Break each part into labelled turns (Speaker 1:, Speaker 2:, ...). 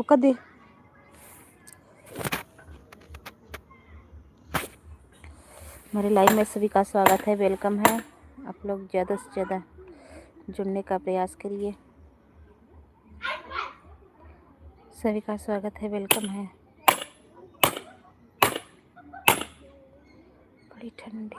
Speaker 1: दे। मेरे लाइव में सभी का स्वागत है, वेलकम है। आप लोग ज़्यादा से ज़्यादा जुड़ने का प्रयास करिए। सभी का स्वागत है, वेलकम है। बड़ी ठंडी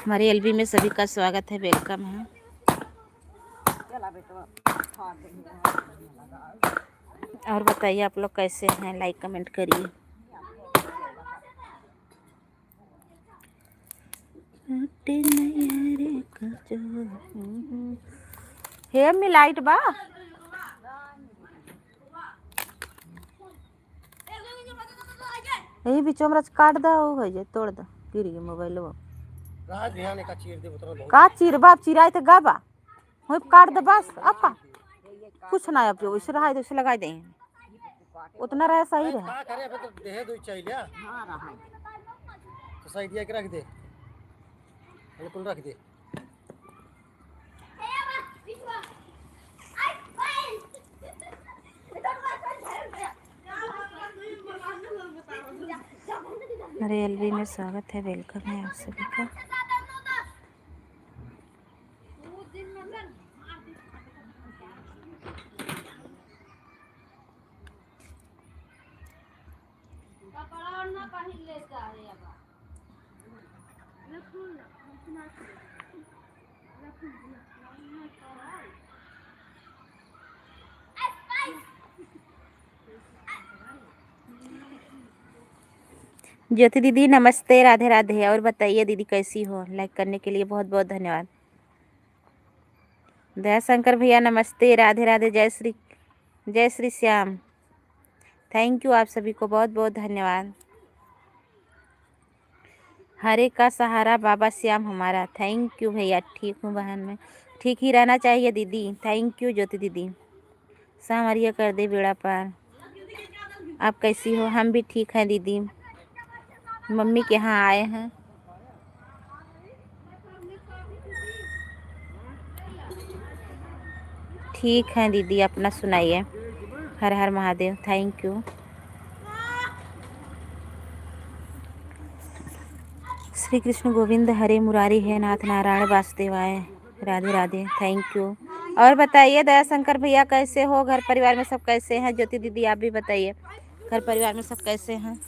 Speaker 1: हमारे एलबी में सभी का स्वागत है, वेलकम है। और बताइए आप लोग कैसे हैं, लाइक कमेंट करिए। हे अम्मी लाइट बा यही बीचों में काट दा हो जाए, तोड़ दा, गिर गई मोबाइल का चीर बाप चिराए थे गाबा हो काट दे बस। अपा कुछ ना अब जो इसे रहा उसे लगा दें, उतना रहे सही रहे। तो सही दिया के रख दे, बिल्कुल रख दे। मेरे एलबी में स्वागत है, वेलकम है आप सभी का। ज्योति दीदी नमस्ते, राधे राधे। और बताइए दीदी कैसी हो? लाइक करने के लिए बहुत बहुत धन्यवाद। दया शंकर भैया नमस्ते, राधे राधे, जय श्री श्याम। थैंक यू, आप सभी को बहुत बहुत धन्यवाद। हरे का सहारा बाबा श्याम हमारा, थैंक यू भैया। ठीक हूँ बहन, मैं ठीक ही रहना चाहिए दीदी। थैंक यू ज्योति दीदी। सामरिया कर दे बेड़ा पार। आप कैसी हो? हम भी ठीक हैं दीदी, मम्मी के यहाँ आए हैं। ठीक है दीदी, अपना सुनाइए। हर हर महादेव, थैंक यू। श्री कृष्ण गोविंद हरे मुरारी है नाथ नारायण वासुदेवाय, राधे राधे, थैंक यू। और बताइए दया शंकर भैया कैसे हो? घर परिवार में सब कैसे हैं? ज्योति दीदी आप भी बताइए, घर परिवार में सब कैसे हैं?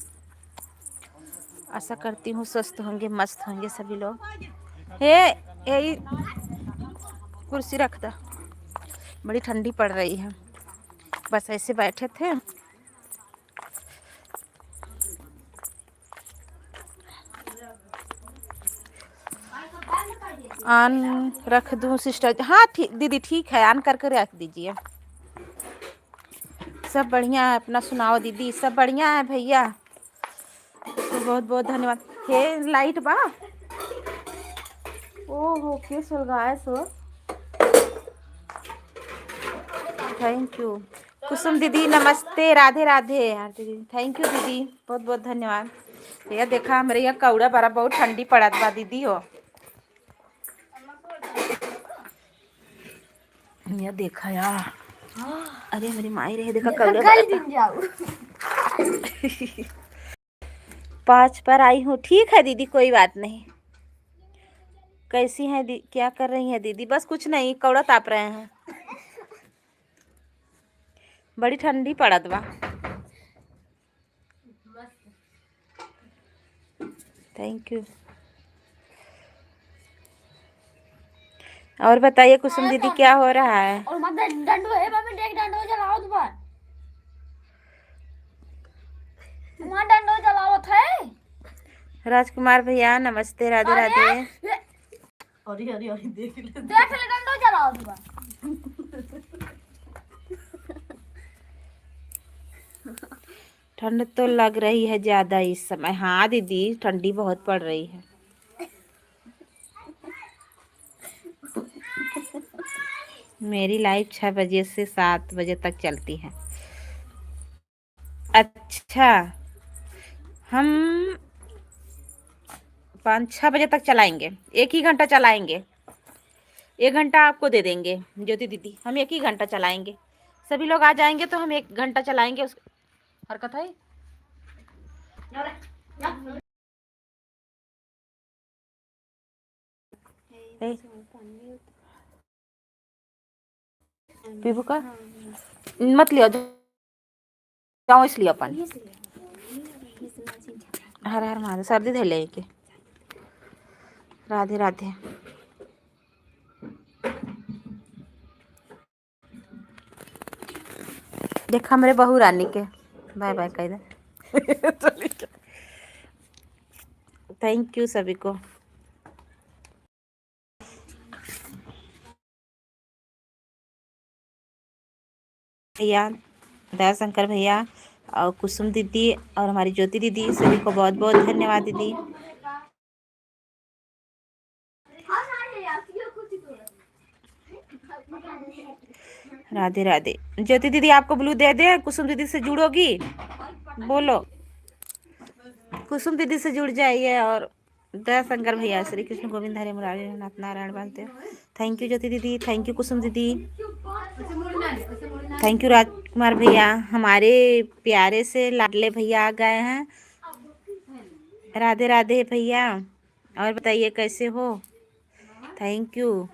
Speaker 1: आशा करती हूँ स्वस्थ होंगे, मस्त होंगे सभी लोग। हे कुर्सी रख दो, बड़ी ठंडी पड़ रही है। बस ऐसे बैठे थे। ऑन रख दूं सिस्टर? हाँ ठीक दीदी, ठीक है, ऑन करके रख दीजिए। सब बढ़िया है, अपना सुनाओ दीदी। सब बढ़िया है भैया, तो बहुत बहुत धन्यवाद। हे लाइट बा ओहो के सुलगाए सो, थैंक यू। कुसुम दीदी नमस्ते, राधे राधे। यार दीदी थैंक यू दीदी, बहुत बहुत धन्यवाद। भैया देखा हमारे यहाँ कौड़ा बड़ा बहुत ठंडी पड़त बा दीदी हो। ये देखा यार, अरे मेरी माई रहे देखा कौड़ा बड़ा। 5 पर आई हूँ। ठीक है दीदी, कोई बात नहीं। कैसी हैं क्या कर रही हैं दीदी? बस कुछ नहीं, कौड़ा ताप रहे हैं। बड़ी ठंडी पड़त बा। Thank you. और बताइए कुसुम दीदी क्या हो रहा है? और डंडो है मम्मी, देख डंडो जलाओ दोबारा, डंडो जलाओ थे। राजकुमार भैया नमस्ते, राधे राधे। अरे अरे अरे देख ले डंडो जलाओ दोबारा। ठंड तो लग रही है ज़्यादा इस समय। हाँ दीदी, ठंडी बहुत पड़ रही है। मेरी लाइफ 6 बजे से 7 बजे तक चलती है। अच्छा, हम 5-6 बजे तक चलाएंगे, 1 ही घंटा चलाएंगे। 1 घंटा आपको दे देंगे ज्योति दीदी, हम 1 ही घंटा चलाएंगे। सभी लोग आ जाएंगे तो हम 1 घंटा चलाएंगे। उस हरकत है पीबू का मत लियो, जाओ इसलिए अपन हर हर महादेव। सर्दी धर ले के। राधे राधे। देखा मेरे बहू रानी के। बाय बाय कह दे। थैंक यू सभी को। भैया, दयाशंकर भैया और कुसुम दीदी और हमारी ज्योति दीदी, सभी को बहुत बहुत धन्यवाद दीदी। राधे राधे। ज्योति दीदी आपको ब्लू दे दे, कुसुम दीदी से जुड़ोगी? बोलो, कुसुम दीदी से जुड़ जाइए। और दयाशंकर भैया, श्री कृष्ण गोविंद हरे मुरारी नाथ नारायण बांधते। थैंक यू ज्योति दीदी, थैंक यू कुसुम दीदी, थैंक यू राजकुमार भैया। हमारे प्यारे से लाडले भैया आ गए हैं। राधे राधे भैया। और बताइए कैसे हो? Thank you.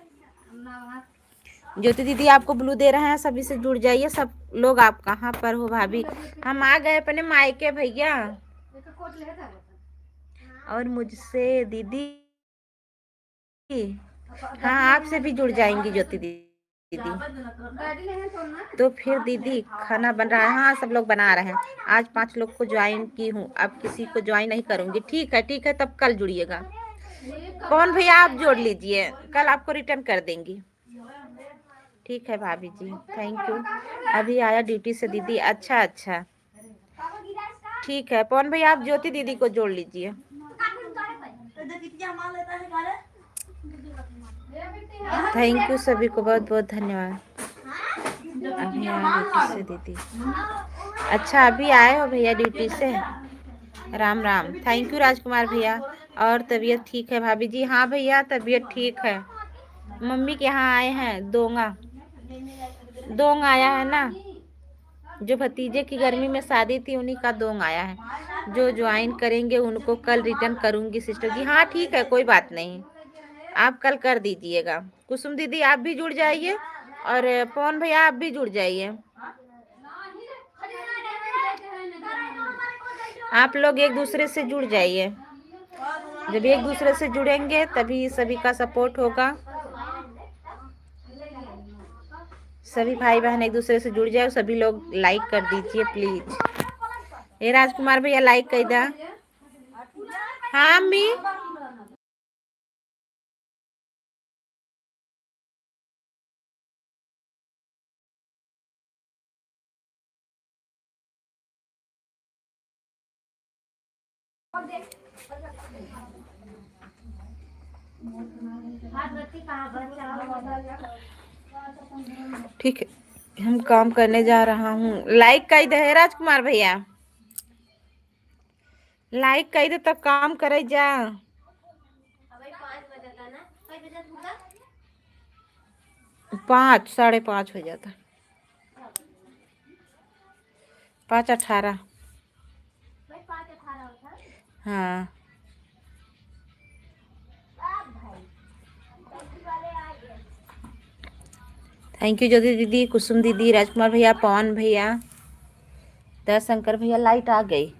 Speaker 1: ज्योति दीदी आपको ब्लू दे रहे हैं, सभी से जुड़ जाइए। सब लोग आप कहाँ पर हो भाभी? हम आ गए अपने मायके भैया। और मुझसे दीदी, हाँ आपसे भी जुड़ जाएंगी ज्योति दीदी। तो फिर दीदी खाना बन रहा है। हाँ सब लोग बना रहे हैं। आज 5 लोग को ज्वाइन की हूँ, अब किसी को ज्वाइन नहीं करूँगी। ठीक है ठीक है, तब कल जुड़िएगा। कौन भैया आप जोड़ लीजिए, कल आपको रिटर्न कर देंगी। ठीक है भाभी जी, थैंक यू। अभी आया ड्यूटी से दीदी। अच्छा अच्छा, ठीक है। पवन भैया आप ज्योति दीदी को जोड़ लीजिए। थैंक यू सभी को, बहुत बहुत धन्यवाद। अभी आया ड्यूटी से दीदी। अच्छा अभी आए हो भैया ड्यूटी से? राम राम। थैंक यू राजकुमार भैया। और तबीयत ठीक है भाभी जी? हाँ भैया तबीयत ठीक है। मम्मी के यहाँ आए हैं। दोंग आया है ना, जो भतीजे की गर्मी में शादी थी उन्हीं का दोंग आया है। जो ज्वाइन करेंगे उनको कल रिटर्न करूंगी सिस्टर जी। हाँ ठीक है, कोई बात नहीं, आप कल कर दीजिएगा। कुसुम दीदी आप भी जुड़ जाइए, और पवन भैया आप भी जुड़ जाइए। आप लोग एक दूसरे से जुड़ जाइए। जब एक दूसरे से जुड़ेंगे तभी सभी का सपोर्ट होगा। सभी भाई बहन एक दूसरे से जुड़ जाए। सभी लोग लाइक कर दीजिए प्लीज। ये राजकुमार भैया लाइक कर दा। हाँ अम्मी, ठीक है, हम काम करने जा रहा हूँ। लाइक कर दे राजकुमार भैया, लाइक कर दे तब काम करे जा। 5 5:30 हो जाता। 5:18। हाँ थैंक यू ज्योति दीदी, कुसुम दीदी, राजकुमार भैया, पवन भैया, दयाशंकर भैया। लाइट आ गई।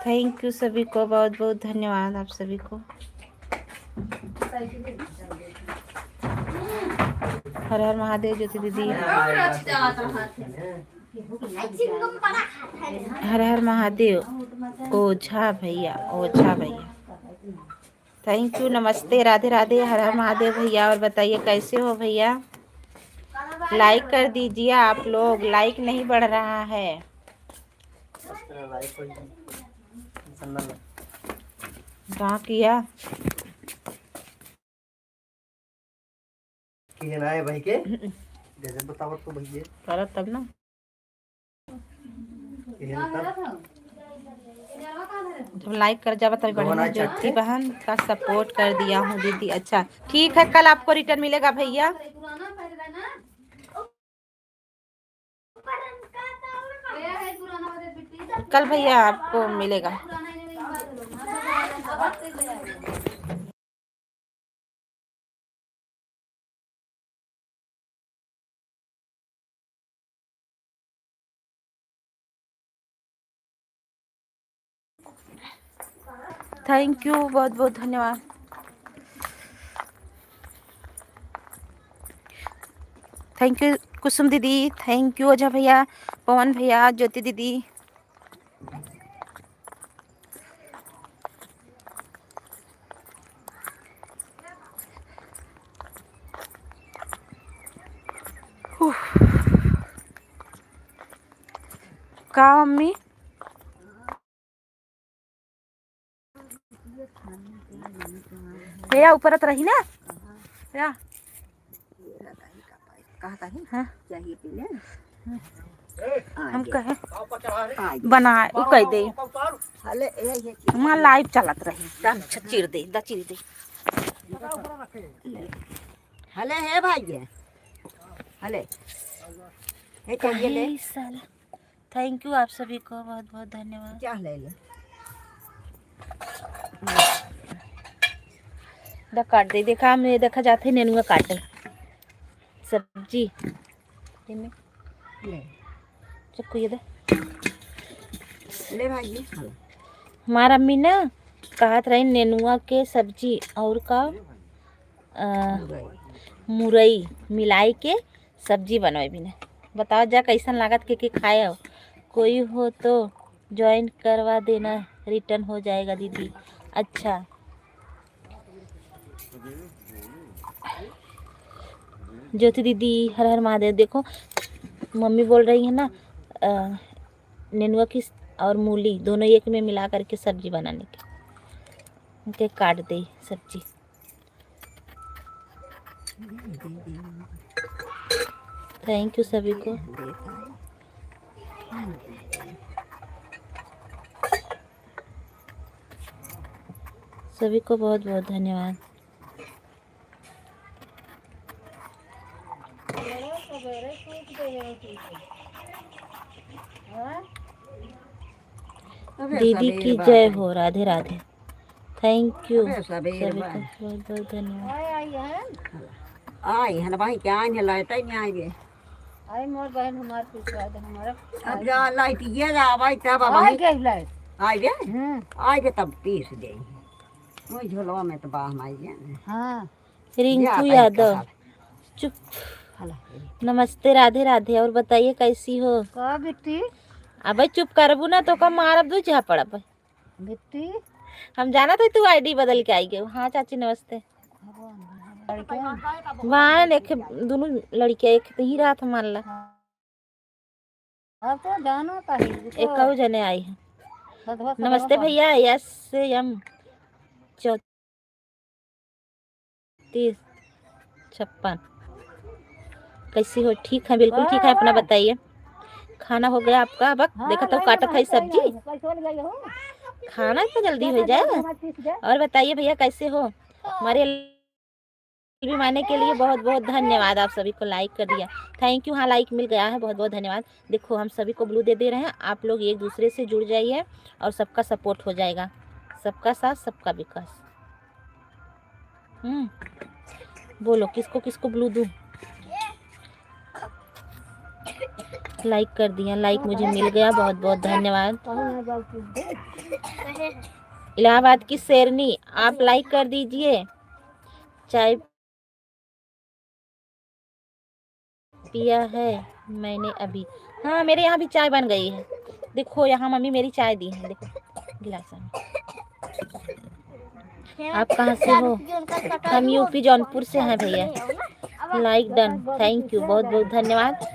Speaker 1: थैंक यू सभी को, बहुत बहुत धन्यवाद आप सभी को। हर हर महादेव ज्योति दीदी। हर हर महादेव ओझा भैया, ओझा भैया थैंक यू, नमस्ते, राधे राधे, हर हर महादेव भैया। और बताइए कैसे हो भैया? लाइक कर दीजिए आप लोग, लाइक नहीं बढ़ रहा है। कहाँ किया भाई के जैसे बताओ तो भैया करो तब ना। जब लाइक कर जावा तभी बढ़िया। ज्योति बहन का सपोर्ट कर दिया हूँ दीदी। अच्छा ठीक है, कल आपको रिटर्न मिलेगा भैया। कल भैया आपको मिलेगा। थैंक यू, बहुत बहुत धन्यवाद। थैंक यू कुसुम दीदी, थैंक यू ओझा भैया, पवन भैया, ज्योति दीदी। का मम्मी भैया ऊपर रही ना क्या हाँ? हम कहे बना कह दे वहाँ लाइव चलत रही चिर दे चिर दे।
Speaker 2: हले है भाई, हले
Speaker 1: थैंक यू आप सभी को बहुत बहुत धन्यवाद।
Speaker 2: क्या ले ले
Speaker 1: काट दे, देखा हमने देखा जाते नेनुआ काटे सब्जी
Speaker 2: ले
Speaker 1: चक्कू ये दे
Speaker 2: ले भाई।
Speaker 1: हमारा अम्मी ना कहत रही नेनुआ के सब्जी और का मुरई मिलाई के सब्जी बनवाई भी ना। बताओ जा कैसन लागत के खाए हो? कोई हो तो ज्वाइन करवा देना, रिटर्न हो जाएगा दीदी। अच्छा ज्योति दीदी हर हर महादेव। देखो मम्मी बोल रही है ना नेनुआ की और मूली दोनों एक में मिला करके सब्जी बनाने के काट दे सब्जी। थैंक यू सभी को। सभी को बहुत बहुत धन्यवाद। दीदी की जय हो, राधे राधे। थैंक यू सभी को बहुत बहुत धन्यवाद।
Speaker 2: आई है ना भाई, क्या है लाइट नहीं आई गे
Speaker 1: आई मोर बहन हमार पिछवा दे हमारा
Speaker 2: अब जा लाइट ये जा भाई तब
Speaker 1: आई गई लाइट
Speaker 2: आई गे आई गे तब पीस दे वो झोलवा में तो बाह माई गे।
Speaker 1: हाँ रिंकू यादव चुप। नमस्ते राधे राधे। और बताइए कैसी हो का बिट्टी? अबे चुप करबू ना तो कम मारब दू जा पड़ा बिट्टी। हम जाना था तू आईडी बदल के आई गए। हाँ चाची नमस्ते। वहाँ एक दोनों लड़कियां एक ही रात मान ला अब तो जानो का ही एक जने आई है। नमस्ते भैया। यस यम 3456 कैसी हो? ठीक है बिल्कुल ठीक है। अपना बताइए खाना हो गया आपका? अब देखा तो काटा था सब्जी। खाना इतना जल्दी हो जाएगा? और बताइए भैया कैसे हो? हमारे भी मानने के लिए बहुत बहुत धन्यवाद। आप सभी को लाइक कर दिया, थैंक यू। हाँ लाइक मिल गया है, बहुत बहुत धन्यवाद। देखो हम सभी को ब्लू दे रहे हैं। आप लोग एक दूसरे से जुड़ जाइए और सबका सपोर्ट हो जाएगा। सबका साथ सबका विकास। बोलो किसको किसको ब्लू दूं? लाइक कर दिया, लाइक मुझे मिल गया, बहुत बहुत धन्यवाद। इलाहाबाद की शेरनी आप लाइक कर दीजिए। चाय पिया है मैंने अभी। हाँ मेरे यहाँ भी चाय बन गई है। देखो यहाँ मम्मी मेरी चाय दी है, देखो गिलास में। आप कहाँ से हो? हम यूपी जौनपुर से हैं भैया। लाइक डन, थैंक यू, बहुत बहुत धन्यवाद।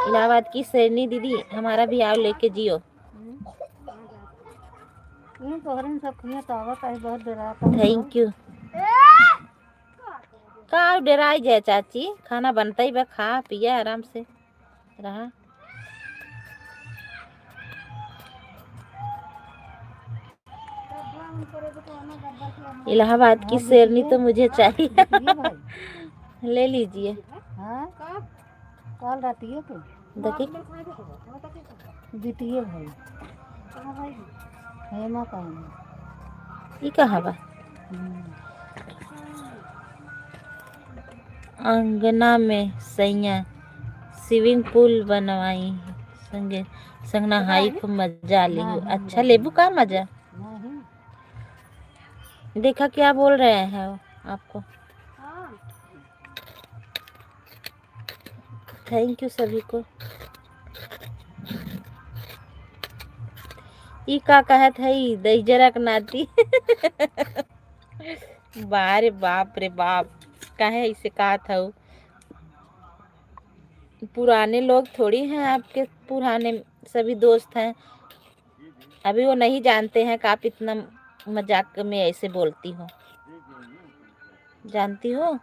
Speaker 1: इलाहाबाद की शेरनी दीदी हमारा भी आओ लेके जियो। Thank you. का डराई जाए चाची, खाना बनता ही बा, खा पिया आराम से रहा। इलाहाबाद की शेरनी तो मुझे चाहिए। ले लीजिए।
Speaker 2: कॉल रहती है तो
Speaker 1: देखिए
Speaker 2: बिटिए भाई हेमा कहाँ
Speaker 1: ये कहाँ बा? अंगना में सैया स्विमिंग पूल बनवाई है, संगे संग नहाई खूब मजा ली। अच्छा लेबू का मजा। देखा क्या बोल रहे हैं आपको। थैंक यू सभी को। ई का कहत है दही जरा के नाती। बारे बाप रे बाप, काहे ऐसे कहा था। पुराने लोग थोड़ी हैं आपके, पुराने सभी दोस्त हैं, अभी वो नहीं जानते हैं कि आप इतना मजाक में ऐसे बोलती हो। जानती हो?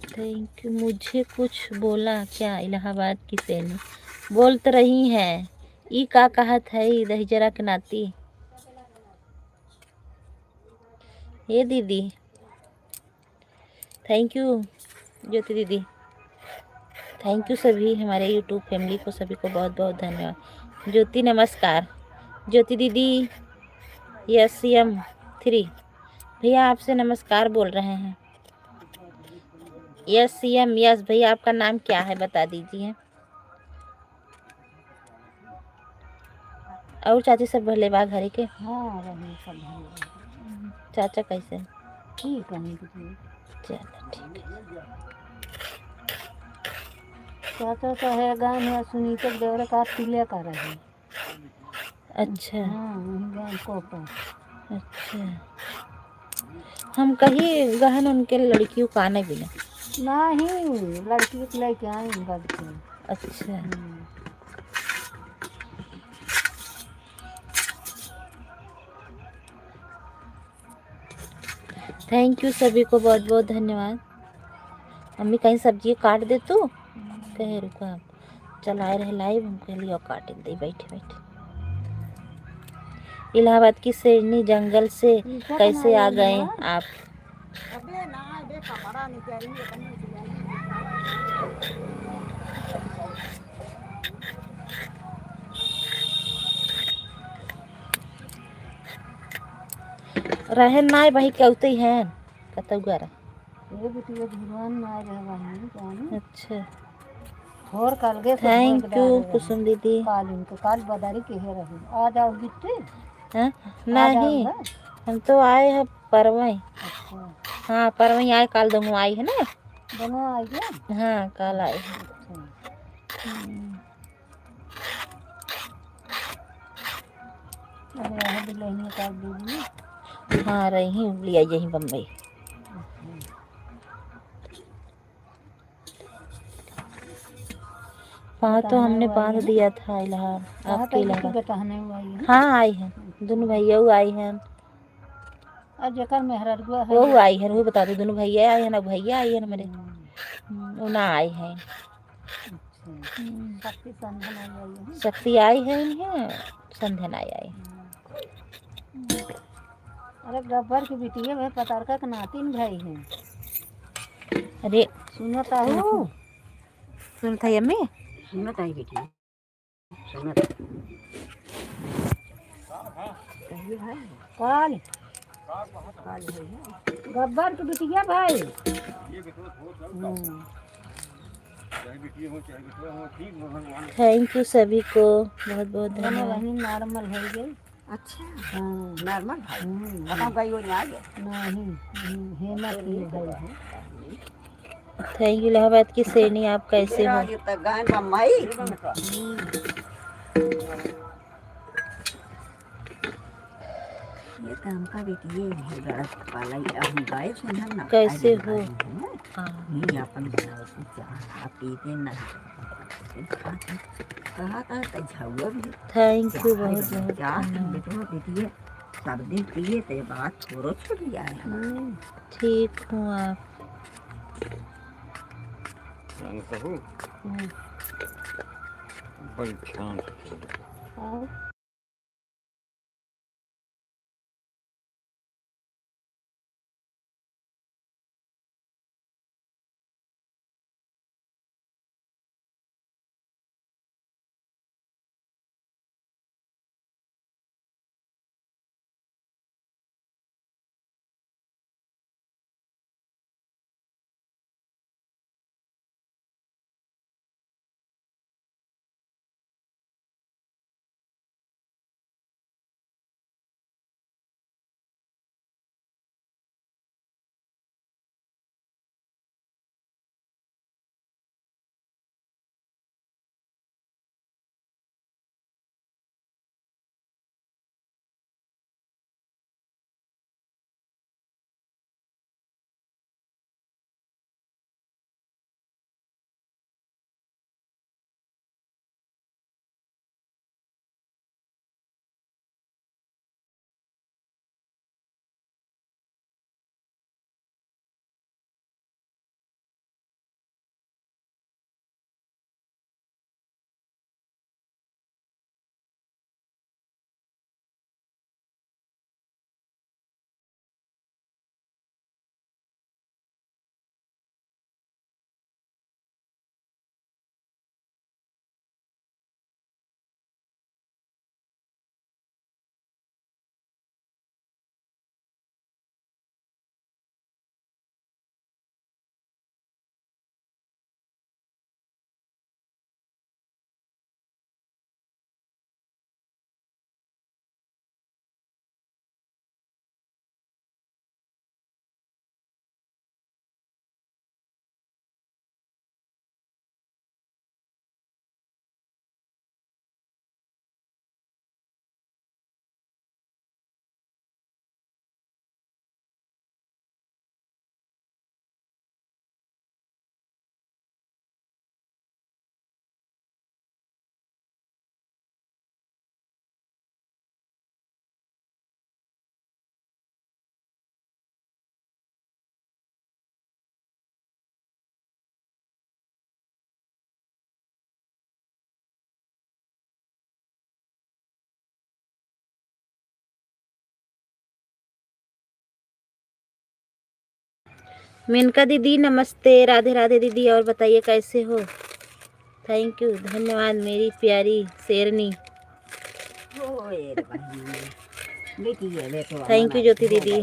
Speaker 1: Thank you. मुझे कुछ बोला क्या? इलाहाबाद की शेरनी बोल तो रही हैं। ई का कहत है दही जरा के नाती। ये दीदी थैंक यू। ज्योति दीदी थैंक यू। सभी हमारे यूट्यूब फैमिली को सभी को बहुत बहुत धन्यवाद। ज्योति नमस्कार। ज्योति दीदी यस एम 3 भैया आपसे नमस्कार बोल रहे हैं। यस एम यस भैया आपका नाम क्या है बता दीजिए। और चाची सब भले बा घरे के?
Speaker 2: हाँ रही सब भले।
Speaker 1: चाचा कैसे?
Speaker 2: ठीक है।
Speaker 1: चलो ठीक है।
Speaker 2: चाचा तो है गाँव में सुनीता देवरे का तिलिया का रहे।
Speaker 1: अच्छा
Speaker 2: हाँ वहीं गाँव को पर।
Speaker 1: अच्छा हम कहीं गहन उनके लड़कियों का आने भी
Speaker 2: नहीं लड़की को लेके आए बच्चे।
Speaker 1: अच्छा थैंक यू सभी को बहुत बहुत धन्यवाद। मम्मी कहीं सब्जी काट दे तू कहे रुको आप चलाए रहे लाइव, हम कह लियो काट दे बैठे बैठे। इलाहाबाद की शेरनी जंगल से कैसे आ गए आप? रहे ना भाई कहते हैं कतौ गरा।
Speaker 2: ये बिटिया भगवान ना रहे वहीं।
Speaker 1: अच्छा
Speaker 2: और कल गए
Speaker 1: थैंक यू कुसुम दीदी।
Speaker 2: काल इनको काल बदारी के है रहे आ जाओ बिट्टे।
Speaker 1: हाँ नहीं हम तो आए हैं परवई।
Speaker 2: अच्छा
Speaker 1: हाँ परवई आए, काल दोनों आई है ना।
Speaker 2: दोनों आई क्या?
Speaker 1: हाँ कल आए हैं।
Speaker 2: अरे दुल्हन काट दीजिए।
Speaker 1: हाँ रही लिया यही बम्बई। वहाँ तो हमने बांध दिया था इलाहाबाद आपके इलाहाबाद। हाँ आई है दोनों भैया आई हैं
Speaker 2: और जकर मेहरगुआ है
Speaker 1: वो आई है, वो बता दो दोनों भैया आए हैं ना, भैया आई है ना मेरे वो ना आए हैं। शक्ति आई है इन्हें संध्या आई है।
Speaker 2: अरे गब्बर की बिटिया भाई पतारका के नातिन भाई हैं।
Speaker 1: अरे
Speaker 2: सुनता हूँ
Speaker 1: सुनता है अम्मी
Speaker 2: सुनता है बेटी सुनता काल काल गब्बर की बिटिया भाई।
Speaker 1: थैंक यू सभी को बहुत बहुत धन्यवाद।
Speaker 2: नॉर्मल है गई अच्छा नॉर्मल भाई बताओ गई हो आ गया
Speaker 3: नहीं हेमत ही गई है।
Speaker 1: थैंक यू इलाहाबाद की शेरनी, आप कैसे हो?
Speaker 2: ये तक गाय बम्बई ये काम का बेटी ये है गलत पाला हम गाय सुनहर ना
Speaker 1: कैसे हो?
Speaker 2: ये अपन चाह पीते नहीं कहा था झुआ भी
Speaker 1: थैंक यू बहुत बहुत
Speaker 2: चाह
Speaker 1: धन्यवाद।
Speaker 2: बेटवा बेटी सब दिन पिए ते बात थोड़ो छूट जाए
Speaker 1: ठीक हूँ आप?
Speaker 3: बड़ी ध्यान से
Speaker 1: मेनका दीदी नमस्ते, राधे राधे दीदी, और बताइए कैसे हो? थैंक यू धन्यवाद मेरी प्यारी शेरनी। थैंक यू ज्योति दीदी।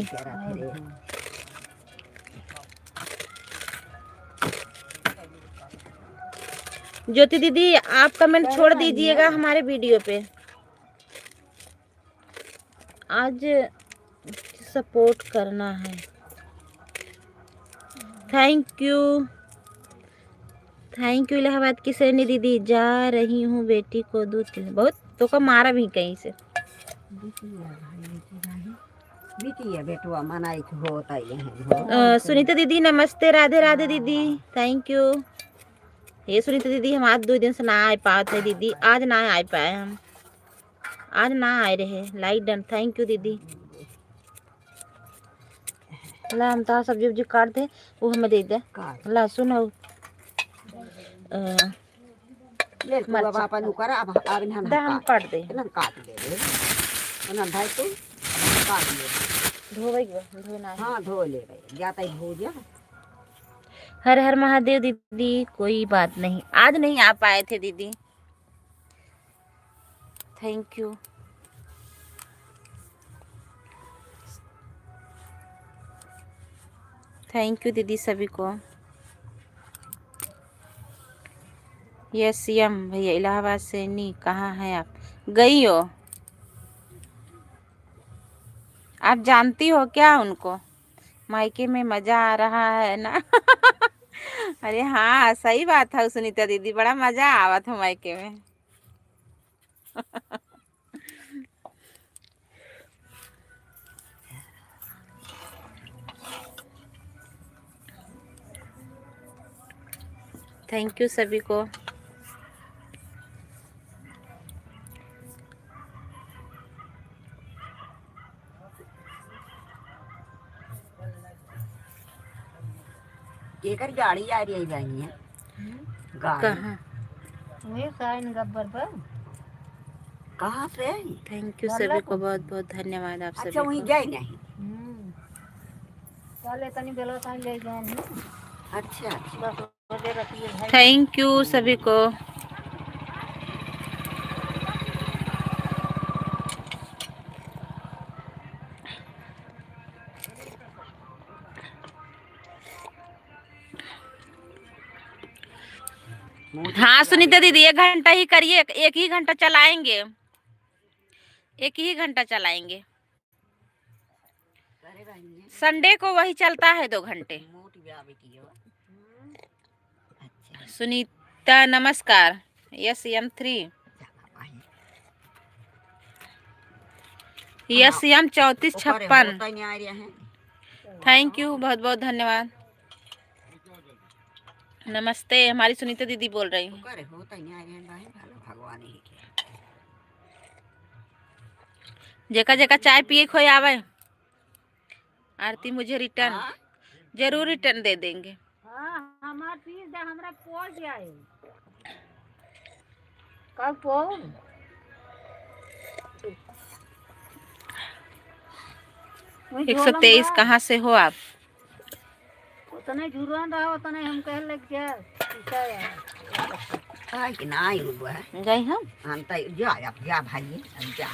Speaker 1: ज्योति दीदी आप कमेंट छोड़ दीजिएगा हमारे वीडियो पे, आज सपोर्ट करना है। थैंक यू इलाहाबाद की शेरनी दीदी। जा रही हूँ बेटी को दूध पिलाने। बहुत तो का मारा भी कहीं से। सुनीता दीदी नमस्ते, राधे राधे दीदी, थैंक यू। ये सुनीता दीदी हम आज 2 दिन से ना आ पाए थे दीदी, आज ना आ पाए हम, आज ना आए रहे। लाइक डन, थैंक यू दीदी। ला हम तो सब्जी उब्जी काट दे, वो हमें दे दे लहसुन और हम काट दे
Speaker 2: धो ले जाता भूजा।
Speaker 1: हर हर महादेव दीदी। कोई बात नहीं, आज नहीं आ पाए थे दीदी। Thank you. थैंक यू दीदी सभी को। यस यम भैया इलाहाबाद से। नी कहाँ हैं आप? गई हो? आप जानती हो क्या उनको? मायके में मजा आ रहा है ना। अरे हाँ, सही बात है सुनीता दीदी, बड़ा मजा आवा था मायके में। थैंक यू सभी को।
Speaker 2: केकर गाड़ी आ रही है जाएंगी है गाड़ी
Speaker 1: कहाँ?
Speaker 3: वही साइन गब्बर पर
Speaker 2: कहाँ से है?
Speaker 1: थैंक यू सभी को, बहुत बहुत धन्यवाद आप
Speaker 2: अच्छा
Speaker 1: सभी
Speaker 2: वहीं
Speaker 1: को।
Speaker 2: जाए नहीं।
Speaker 3: पहले तनी बेलो साइन ले गए हैं
Speaker 2: अच्छा अच्छा
Speaker 3: बस वजह रखिए भाई।
Speaker 1: थैंक यू सभी को। हाँ सुनीता दीदी, 1 घंटा ही करिए, 1 ही घंटा चलाएंगे, 1 ही घंटा चलाएंगे। संडे को वही चलता है 2 घंटे। सुनीता नमस्कार। SM3 SM 3456। थैंक यू, बहुत बहुत धन्यवाद। नमस्ते, हमारी सुनीता दीदी बोल रही हैं। जेका जेका चाय पिए खोए आवे, आरती मुझे रिटर्न जरूर रिटर्न दे देंगे।
Speaker 3: हाँ हमार चीज दे हमरा पहुंच जाए कब पहुंच
Speaker 1: 123 कहाँ से हो आप?
Speaker 3: उतने जुर्माना रहा उतने हम कह लग जा
Speaker 2: कि ना हुआ है
Speaker 1: गए
Speaker 2: हम तो जा अब जा भाई अब जा।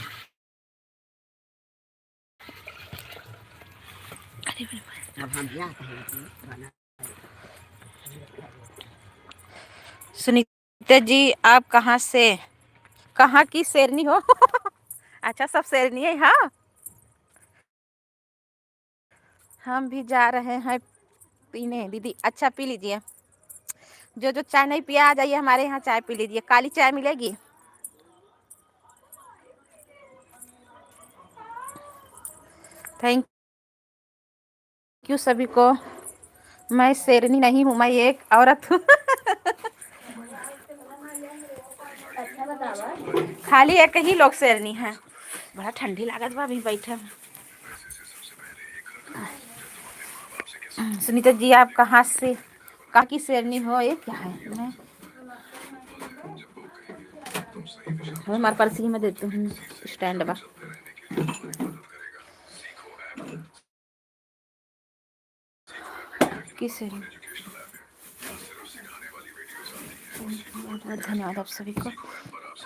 Speaker 2: अब हम जाते हैं।
Speaker 1: सुनीता जी आप कहाँ से, कहाँ की शेरनी हो? अच्छा सब शेरनी है। हाँ हम भी जा रहे हैं पीने दीदी। अच्छा पी लीजिए, जो जो चाय नहीं पिया आ जाइए हमारे यहाँ चाय पी लीजिए, काली चाय मिलेगी। थैंक यू सभी को। मैं शेरनी नहीं हूँ, मैं एक औरत हूँ। खाली एक ही लोग शेरनी है। बड़ा ठंडी लागत बा अभी बैठे। सुनीता जी आप कहाँ से, कहाँ की शेरनी हो? ये क्या है? मैं हमारे पर्सी में देती हूँ स्टैंड बा। किस शेरनी? धन्यवाद आप सभी को।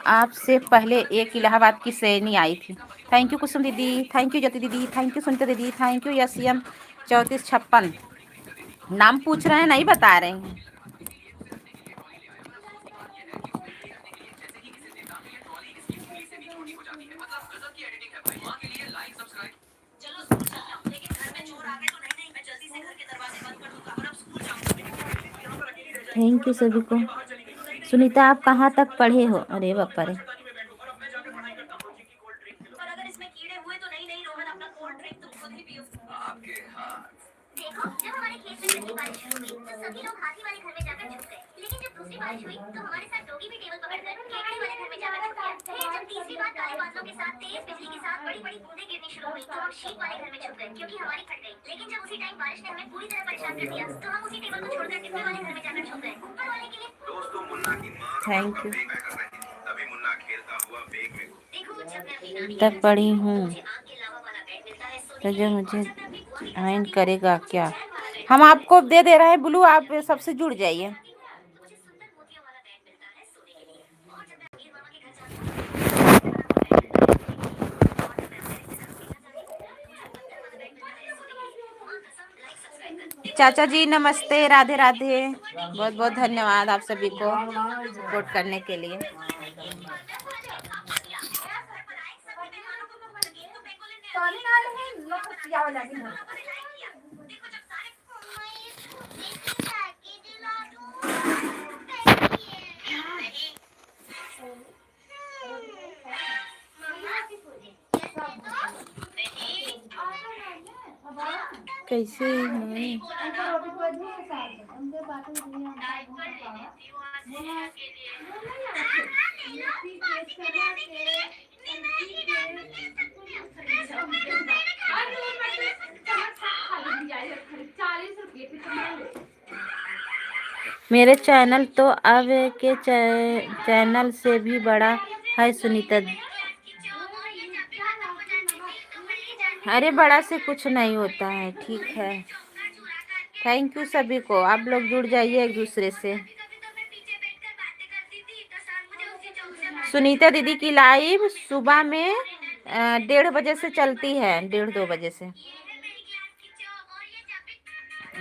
Speaker 1: आपसे पहले एक इलाहाबाद की शेरनी आई थी। थैंक यू कुसुम दीदी, थैंक यू ज्योति दीदी, थैंक यू सुनीता दीदी, थैंक यू SM 3456। नाम पूछ रहे हैं, नहीं बता रहे हैं। थैंक यू सभी को। सुनीता आप कहाँ तक पढ़े हो? अरे बापा रे। देखो जब हमारे खेत में पहली बारिश शुरू हुई तो सभी लोग हाथी वाले घर में जाकर छुप गए, लेकिन जब दूसरी बारिश हुई तो हमारे साथ डॉगी भी टेबल पकड़कर केकड़े वाले घर में जाकर छुप गया। फिर जब तीसरी बार काले बादलों के साथ तेज बिजली के साथ बड़ी बड़ी बूंदें गिरनी शुरू हुई तो हम शीप वाले घर में छुप गए क्योंकि हमारी फट गई। लेकिन जब उसी टाइम बारिश ने हमें पूरी तरह परेशान कर दिया तो हम उसी टेबल को छोड़कर डिब्बे वाले घर में जाकर छुप गए। ऊपर वाले के लिए थैंक यू। तक पढ़ी हूँ तो जो मुझे ज्वाइन करेगा क्या? हम आपको दे रहे हैं ब्लू, आप सबसे जुड़ जाइए। चाचा जी नमस्ते, राधे राधे, बहुत बहुत धन्यवाद आप सभी को सपोर्ट करने के लिए। कैसे है? मेरे चैनल तो अब के चैनल से भी बड़ा है सुनीता। अरे बड़ा से कुछ नहीं होता है, ठीक है। थैंक यू सभी को, आप लोग जुड़ जाइए एक दूसरे से। सुनीता दीदी की लाइव सुबह में 1:30 बजे से चलती है, 1:30-2 बजे से।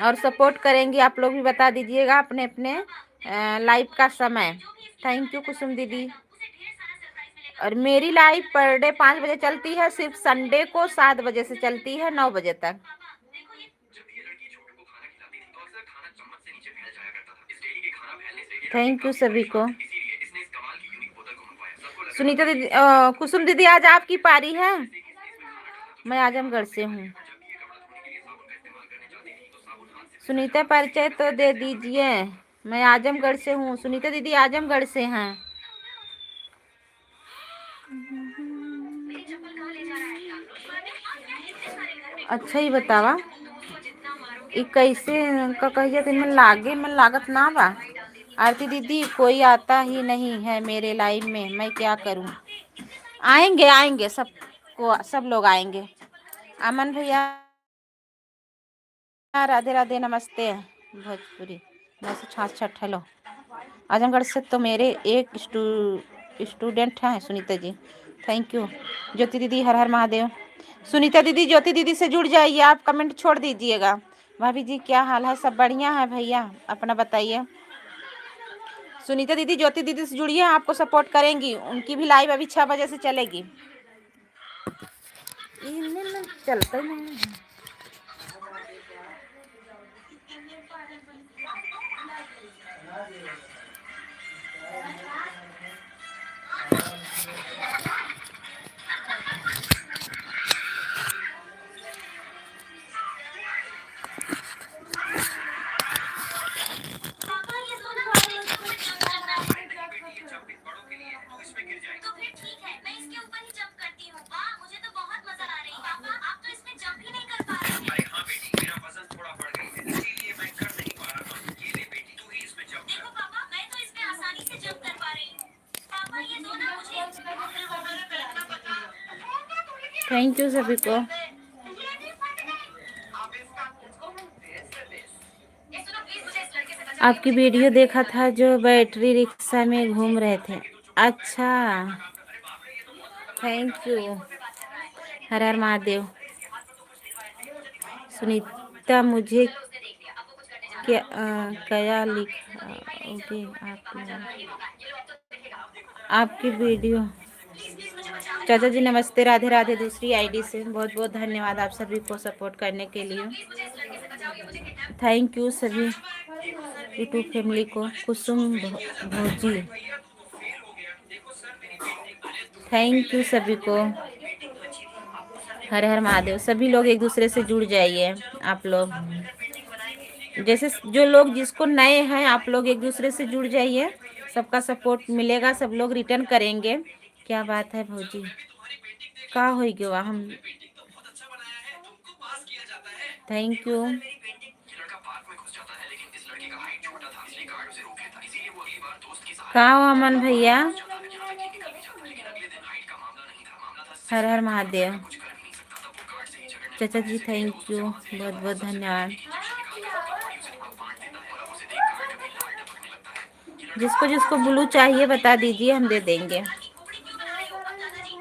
Speaker 1: और सपोर्ट करेंगी आप लोग भी, बता दीजिएगा अपने अपने लाइव का समय। थैंक यू कुसुम दीदी। और मेरी लाइव पर डे 5 बजे चलती है, सिर्फ संडे को 7 बजे से चलती है 9 बजे तक। थैंक यू सभी को। सुनीता दीदी, कुसुम दीदी आज आपकी पारी है। मैं आजमगढ़ से हूँ। सुनीता परिचय तो दे दीजिए। मैं आजमगढ़ से हूँ। सुनीता दीदी आजमगढ़ से हैं। अच्छा ही बतावा ई कैसे का कहिए तो मन लागे, मन लागत ना बा। आरती दीदी कोई आता ही नहीं है मेरे लाइव में, मैं क्या करूं? आएंगे आएंगे, सब लोग आएंगे। अमन भैया राधे राधे, नमस्ते। भोजपुरी बस 66। हेलो। आजमगढ़ से तो मेरे एक स्टूडेंट हैं सुनीता जी। Thank you. ज्योति दीदी हर हर महादेव। सुनीता दीदी ज्योति दीदी से जुड़ जाइए, आप कमेंट छोड़ दीजिएगा। भाभी जी क्या हाल है? सब बढ़िया है भैया, अपना बताइए। सुनीता दीदी ज्योति दीदी से जुड़िए, आपको सपोर्ट करेंगी। उनकी भी लाइव अभी 6 बजे से चलेगी। चलता ही नहीं। थैंक यू सभी को। आपकी वीडियो देखा था जो बैटरी रिक्शा में घूम रहे थे। अच्छा, थैंक यू। हर हर महादेव। सुनीता मुझे क्या लिखोगे आपकी वीडियो? चाचा जी नमस्ते, राधे राधे। दूसरी आईडी से बहुत बहुत धन्यवाद आप सभी को सपोर्ट करने के लिए। थैंक यू सभी यूट्यूब फैमिली को। कुसुम भोजी, थैंक यू सभी को। हर हर महादेव। सभी लोग एक दूसरे से जुड़ जाइए। आप लोग जैसे जो लोग जिसको नए हैं, आप लोग एक दूसरे से जुड़ जाइए, सबका सपोर्ट मिलेगा, सब लोग रिटर्न करेंगे। क्या बात है भौजी, का हो गया हम। Thank you. का हो अमन भैया? हर हर महादेव। चाचा जी थैंक यू, बहुत बहुत धन्यवाद। जिसको जिसको ब्लू चाहिए बता दीजिए, हम दे देंगे।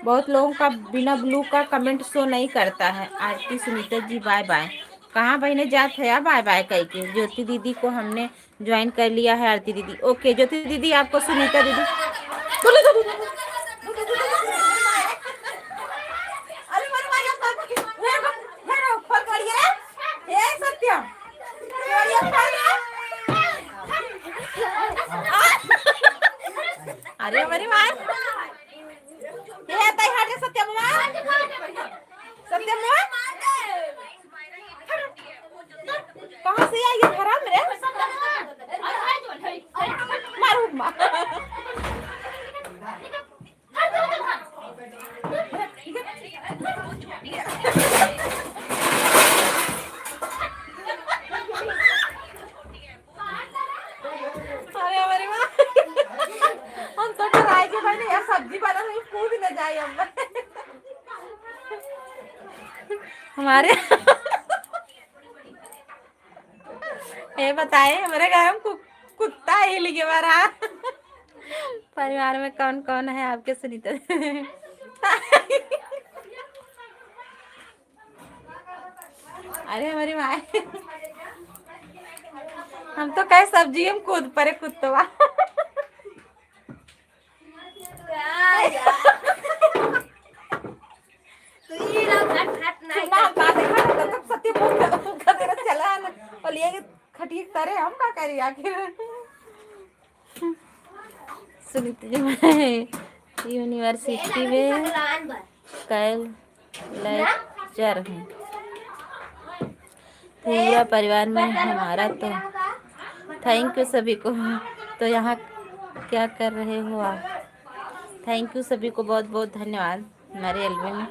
Speaker 1: बहुत लोगों का बिना ब्लू का कमेंट शो नहीं करता है। आरती सुनीता जी बाय बाय। कहाँ बहने जात है यार बाय बाय कह के? ज्योति दीदी को हमने ज्वाइन कर लिया है। आरती दीदी ओके। ज्योति दीदी आपको सुनीता दीदी अरे हमारी माँ ये ताई हटे सत्यम माँ सत्यम माँ कहाँ से आई ये हराम रे मारू माँ अरे हमारी माँ हम तो डराए के मैंने यार सब्जी बना रही कूद न जाए हम हमारे ये बताए हमारे घर में कुत्ता हिल गया हमारा परिवार में कौन कौन है आपके सुनीता अरे हमारी माँ हम तो कहे सब्जी हम कूद परे कुत्तवा चला और लिए खटिए करे हम का करी आखिर सुनीता जी यूनिवर्सिटी में कल लेक्चर है पूरा परिवार में हमारा तो थैंक यू सभी को। तो यहाँ क्या कर रहे हो आप? थैंक यू सभी को, बहुत बहुत धन्यवाद। हमारे एल्बम में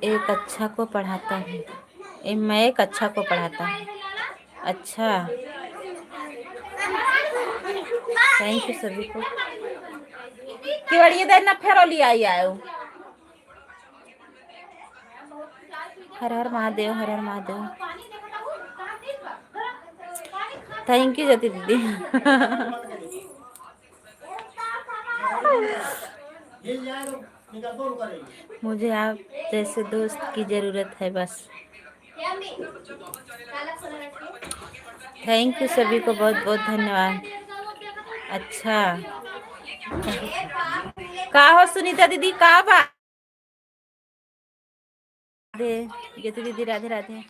Speaker 1: एक अच्छा को पढ़ाता हूँ मैं एक अच्छा को पढ़ाता हूँ। अच्छा थैंक यू सभी को। केवड़िए देर ना फेरो लिया आयो। हर हर महादेव, हर हर महादेव। थैंक यू ज्योति दीदी। मुझे आप जैसे दोस्त की जरूरत है बस। थैंक यू सभी को, बहुत बहुत धन्यवाद। अच्छा का हो सुनीता दीदी, का बा ज्योति दीदी, राधे राधे।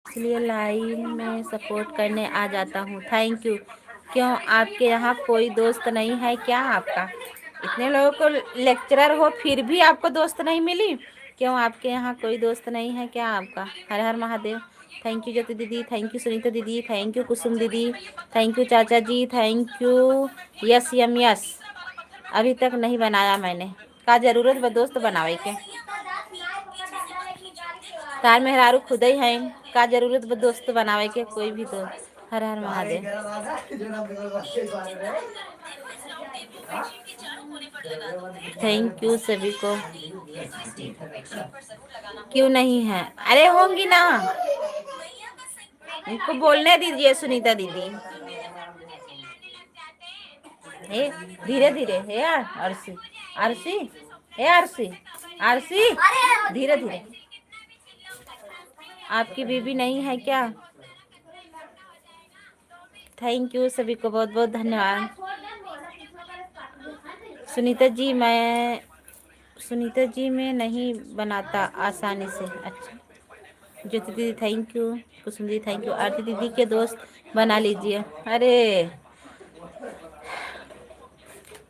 Speaker 1: इसलिए लाइन में सपोर्ट करने आ जाता हूँ। Thank you. क्यों आपके यहाँ कोई दोस्त नहीं है क्या आपका? इतने लोगों को लेक्चरर हो फिर भी आपको दोस्त नहीं मिली? क्यों आपके यहाँ कोई दोस्त नहीं है क्या आपका? हर हर महादेव। थैंक यू ज्योति दीदी, थैंक यू सुनीता दीदी, थैंक यू कुसुम दीदी, थैंक यू चाचा जी, thank you yes yum yes. अभी तक नहीं बनाया मैंने, का जरूरत बा दोस्त बनावे के? तार मेहरारू खुद ही है, का जरूरत बा दोस्त बनावे के? कोई भी दोस्त। हर हर महादेव। थैंक यू सभी को। क्यों नहीं है? अरे होंगी ना, इनको बोलने दीजिए सुनीता दीदी। हे धीरे धीरे, हे आरसी आरसी, हे आरसी आरसी, धीरे धीरे। आपकी बीबी नहीं है क्या? थैंक यू सभी को, बहुत बहुत धन्यवाद। सुनीता जी मैं नहीं बनाता आसानी से। अच्छा ज्योति दीदी थैंक यू, कुसुम दीदी थैंक यू। आरती दीदी के दोस्त बना लीजिए। अरे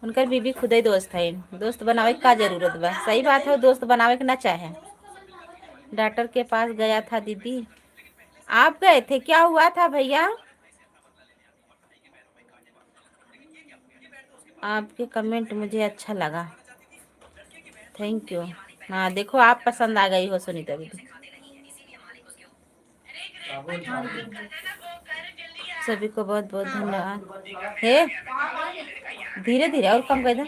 Speaker 1: उनका बीबी खुद ही दोस्त है, दोस्त बनावे का जरूरत बा? सही बात है, दोस्त बनावे के ना चाहे। डॉक्टर के पास गया था दीदी। आप गए थे? क्या हुआ था भैया? आपके कमेंट मुझे अच्छा लगा, थैंक यू। हाँ देखो आप पसंद आ गई हो सुनीता दीदी। सभी को बहुत बहुत धन्यवाद। हे धीरे धीरे और कम कर दे,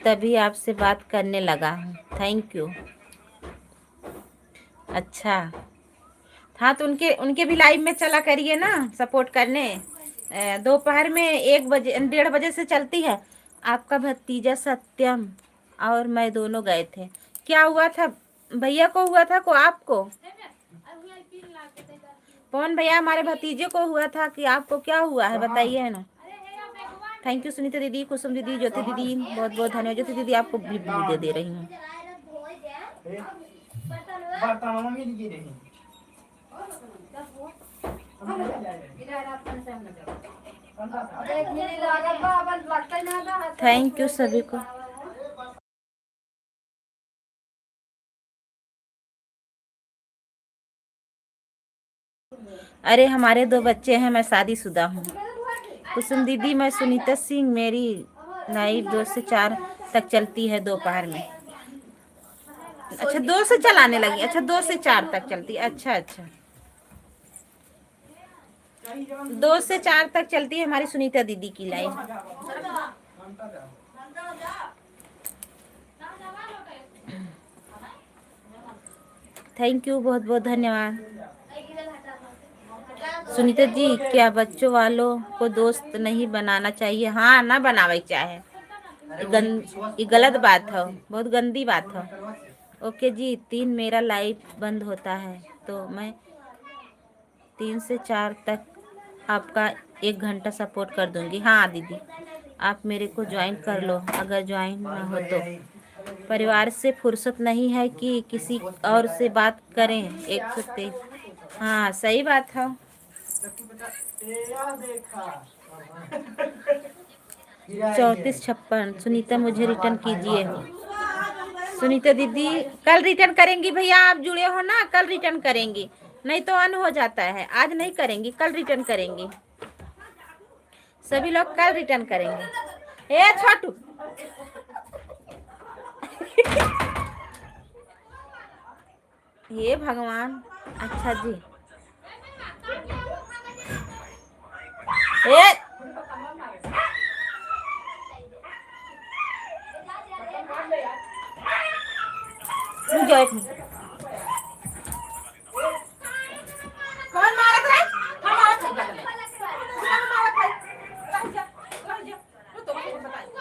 Speaker 1: तभी आपसे बात करने लगा हूँ। Thank you. अच्छा हाँ तो उनके भी लाइव में चला करिए ना सपोर्ट करने। दोपहर में 1 बजे 1:30 बजे से चलती है। आपका भतीजा सत्यम और मैं दोनों गए थे। क्या हुआ था भैया को? हुआ था को आपको? कौन भैया? हमारे भतीजे को हुआ था कि आपको क्या हुआ है बताइए ना। थैंक यू सुनीता दीदी, कुसुम दीदी, ज्योति दीदी, बहुत बहुत धन्यवाद। ज्योति दीदी आपको भी दे रही हूँ। थैंक यू सभी को। अरे हमारे 2 बच्चे हैं, मैं शादीशुदा हूँ। कुसुम दीदी, मैं सुनीता सिंह, मेरी लाइव 2 से 4 तक चलती है दोपहर में। अच्छा 2 से चलाने लगी, अच्छा 2 से 4 तक चलती, अच्छा अच्छा 2 से 4 तक चलती है हमारी सुनीता दीदी की लाइव। थैंक यू, बहुत बहुत धन्यवाद। सुनीता जी, क्या बच्चों वालों को दोस्त नहीं बनाना चाहिए? हाँ, ना बनावे चाहे, ये गलत बात है, बहुत गंदी बात है। ओके जी, 3 मेरा लाइव बंद होता है तो मैं 3 से 4 तक आपका 1 घंटा सपोर्ट कर दूंगी। हाँ दीदी, आप मेरे को ज्वाइन कर लो अगर ज्वाइन ना हो तो। परिवार से फुर्सत नहीं है कि किसी और से बात करें। 123, हाँ सही बात है। 3456, सुनीता मुझे रिटर्न कीजिए। सुनीता दीदी कल रिटर्न करेंगी भैया, आप जुड़े हो ना, कल रिटर्न करेंगी, नहीं तो अन हो जाता है। आज नहीं करेंगी, कल रिटर्न करेंगी, सभी लोग कल रिटर्न करेंगे। ए छोटू हे भगवान, अच्छा जी ए तू जो एक मिनट। कौन मारत है? हम मारत है, हम मारत है, रह जा, तो बताइए।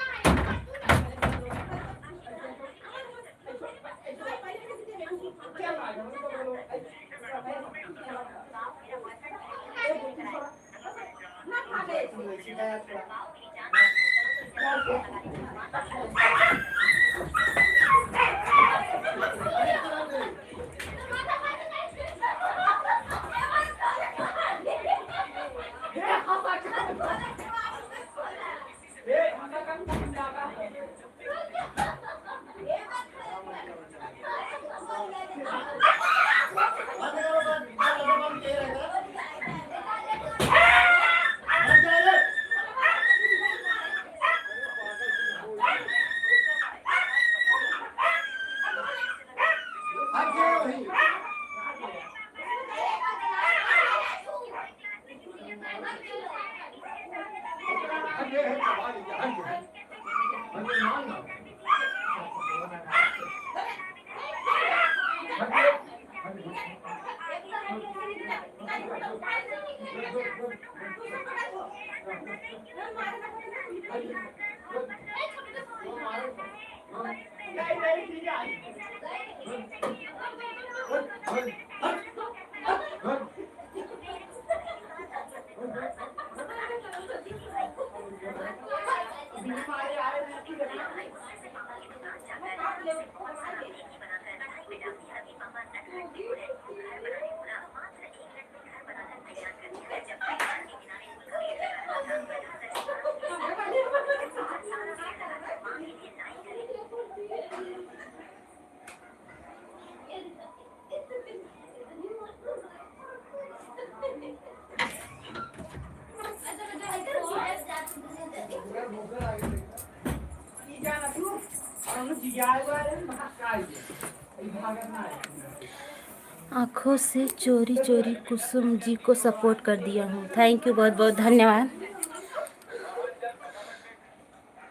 Speaker 1: आँखों से चोरी चोरी कुसुम जी को सपोर्ट कर दिया हूँ। थैंक यू, बहुत बहुत धन्यवाद।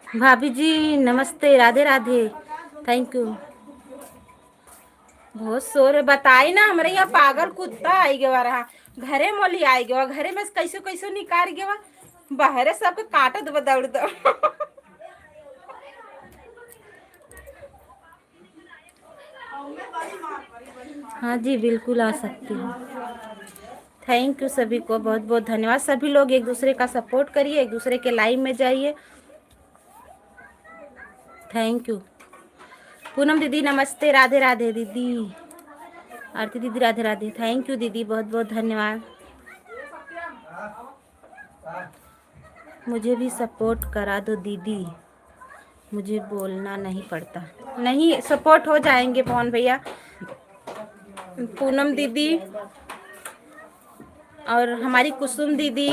Speaker 1: भाभी जी नमस्ते, राधे राधे, थैंक यू। बहुत शोर है, बताई ना, हमारे यहाँ पागल कुत्ता आई गया रहा, घरे मोली आई गया, घरे में कैसे कैसे निकाल गया, बाहर सबके काटत दौड़ दौड़। हाँ जी बिल्कुल आ सकती हूँ। थैंक यू सभी को, बहुत बहुत धन्यवाद। सभी लोग एक दूसरे का सपोर्ट करिए, एक दूसरे के लाइव में जाइए। Thank you. पूनम दीदी नमस्ते, राधे राधे दीदी, आरती दीदी राधे राधे, थैंक यू दीदी, बहुत बहुत धन्यवाद। मुझे भी सपोर्ट करा दो दीदी, मुझे बोलना नहीं पड़ता। नहीं, सपोर्ट हो जाएंगे पवन भैया, पूनम दीदी और हमारी कुसुम दीदी,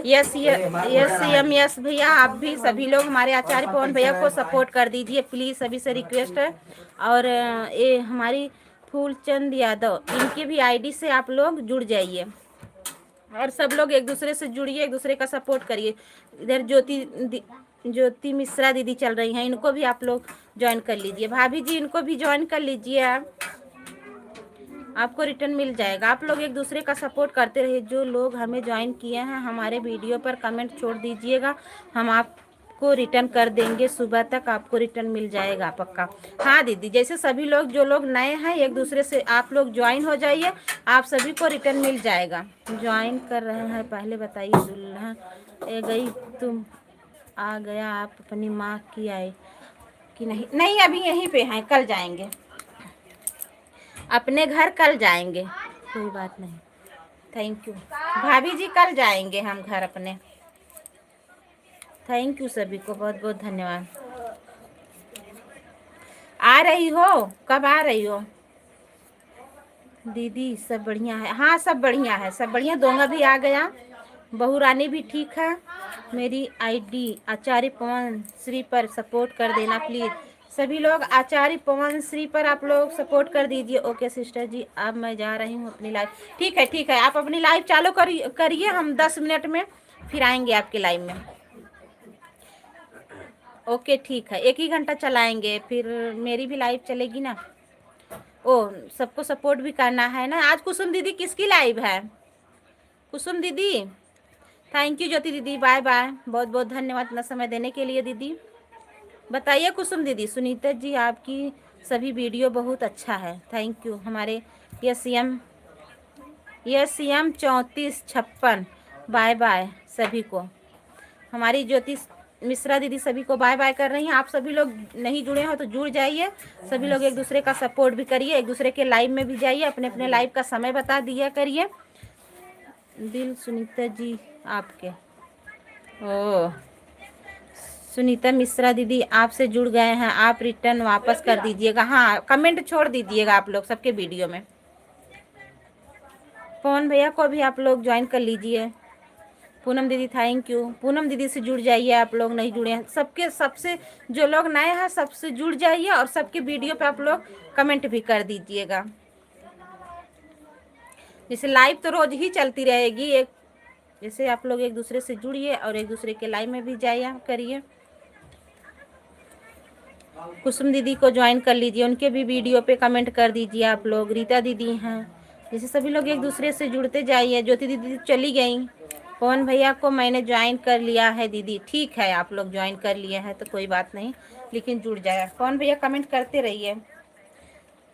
Speaker 1: यस यस भैया, आप भी सभी लोग हमारे आचार्य पवन भैया को सपोर्ट कर दीजिए प्लीज़, सभी से रिक्वेस्ट है। और ये हमारी फूलचंद यादव, इनके भी आईडी से आप लोग जुड़ जाइए और सब लोग एक दूसरे से जुड़िए, एक दूसरे का सपोर्ट करिए। इधर ज्योति मिश्रा दीदी चल रही हैं, इनको भी आप लोग ज्वाइन कर लीजिए। भाभी जी, इनको भी ज्वाइन कर लीजिए आप, आपको रिटर्न मिल जाएगा। आप लोग एक दूसरे का सपोर्ट करते रहिए। जो लोग हमें ज्वाइन किए हैं हमारे वीडियो पर कमेंट छोड़ दीजिएगा, हम आपको रिटर्न कर देंगे। सुबह तक आपको रिटर्न मिल जाएगा पक्का। हाँ दीदी, जैसे सभी लोग जो लोग नए हैं एक दूसरे से आप लोग ज्वाइन हो जाइए, आप सभी को रिटर्न मिल जाएगा। ज्वाइन कर रहे हैं, पहले बताइए। दुल्हन ए गई, तुम आ गया, आप अपनी माँ की आए कि नहीं? नहीं, अभी यहीं पे हैं, कल जाएंगे अपने घर, कल जाएंगे, कोई बात नहीं। थैंक यू भाभी जी, कल जाएंगे हम घर अपने। थैंक यू सभी को, बहुत बहुत धन्यवाद। आ रही हो? कब आ रही हो दीदी? सब बढ़िया है? हाँ सब बढ़िया है, सब बढ़िया। दोंगा भी आ गया, बहू रानी भी ठीक है। मेरी आईडी आचार्य पवन श्री पर सपोर्ट कर देना प्लीज़। सभी लोग आचार्य पवन श्री पर आप लोग सपोर्ट कर दीजिए। ओके सिस्टर जी, अब मैं जा रही हूँ अपनी लाइव। ठीक है ठीक है, आप अपनी लाइव चालू करिए, हम 10 मिनट में फिर आएंगे आपके लाइव में। ओके ठीक है, 1 ही घंटा चलाएंगे, फिर मेरी भी लाइव चलेगी ना। ओ, सबको सपोर्ट भी करना है ना। आज कुसुम दीदी किसकी लाइव है? कुसुम दीदी, थैंक यू। ज्योति दीदी बाय बाय, बहुत बहुत धन्यवाद इतना समय देने के लिए दीदी। बताइए कुसुम दीदी। सुनीता जी, आपकी सभी वीडियो बहुत अच्छा है, थैंक यू। हमारे यस एम 3456 बाय बाय सभी को। हमारी ज्योति मिश्रा दीदी सभी को बाय बाय कर रही हैं। आप सभी लोग नहीं जुड़े हो तो जुड़ जाइए, सभी लोग एक दूसरे का सपोर्ट भी करिए, एक दूसरे के लाइव में भी जाइए, अपने अपने लाइव का समय बता दिया करिए। दिल सुनीता जी आपके, ओ सुनीता मिश्रा दीदी आपसे जुड़ गए हैं, आप रिटर्न वापस कर दीजिएगा। हाँ, कमेंट छोड़ दीजिएगा आप लोग सबके वीडियो में। पवन भैया को भी आप लोग ज्वाइन कर लीजिए। पूनम दीदी थैंक यू। पूनम दीदी से जुड़ जाइए, आप लोग नहीं जुड़े हैं। सबके सबसे जो लोग नए हैं सबसे जुड़ जाइए और सबके वीडियो पे आप लोग कमेंट भी कर दीजिएगा। जैसे लाइव तो रोज ही चलती रहेगी, एक जैसे आप लोग एक दूसरे से जुड़िए और एक दूसरे के लाइव में भी जाइए करिए। कुसुम दीदी को ज्वाइन कर लीजिए, उनके भी वीडियो पे कमेंट कर दीजिए आप लोग। रीता दीदी हैं, जैसे सभी लोग एक दूसरे से जुड़ते जाइए। ज्योति दीदी चली गई। पवन भैया को मैंने ज्वाइन कर लिया है दीदी। ठीक है, आप लोग ज्वाइन कर लिए हैं तो कोई बात नहीं, लेकिन जुड़ जाए। पवन भैया कमेंट करते रहिए।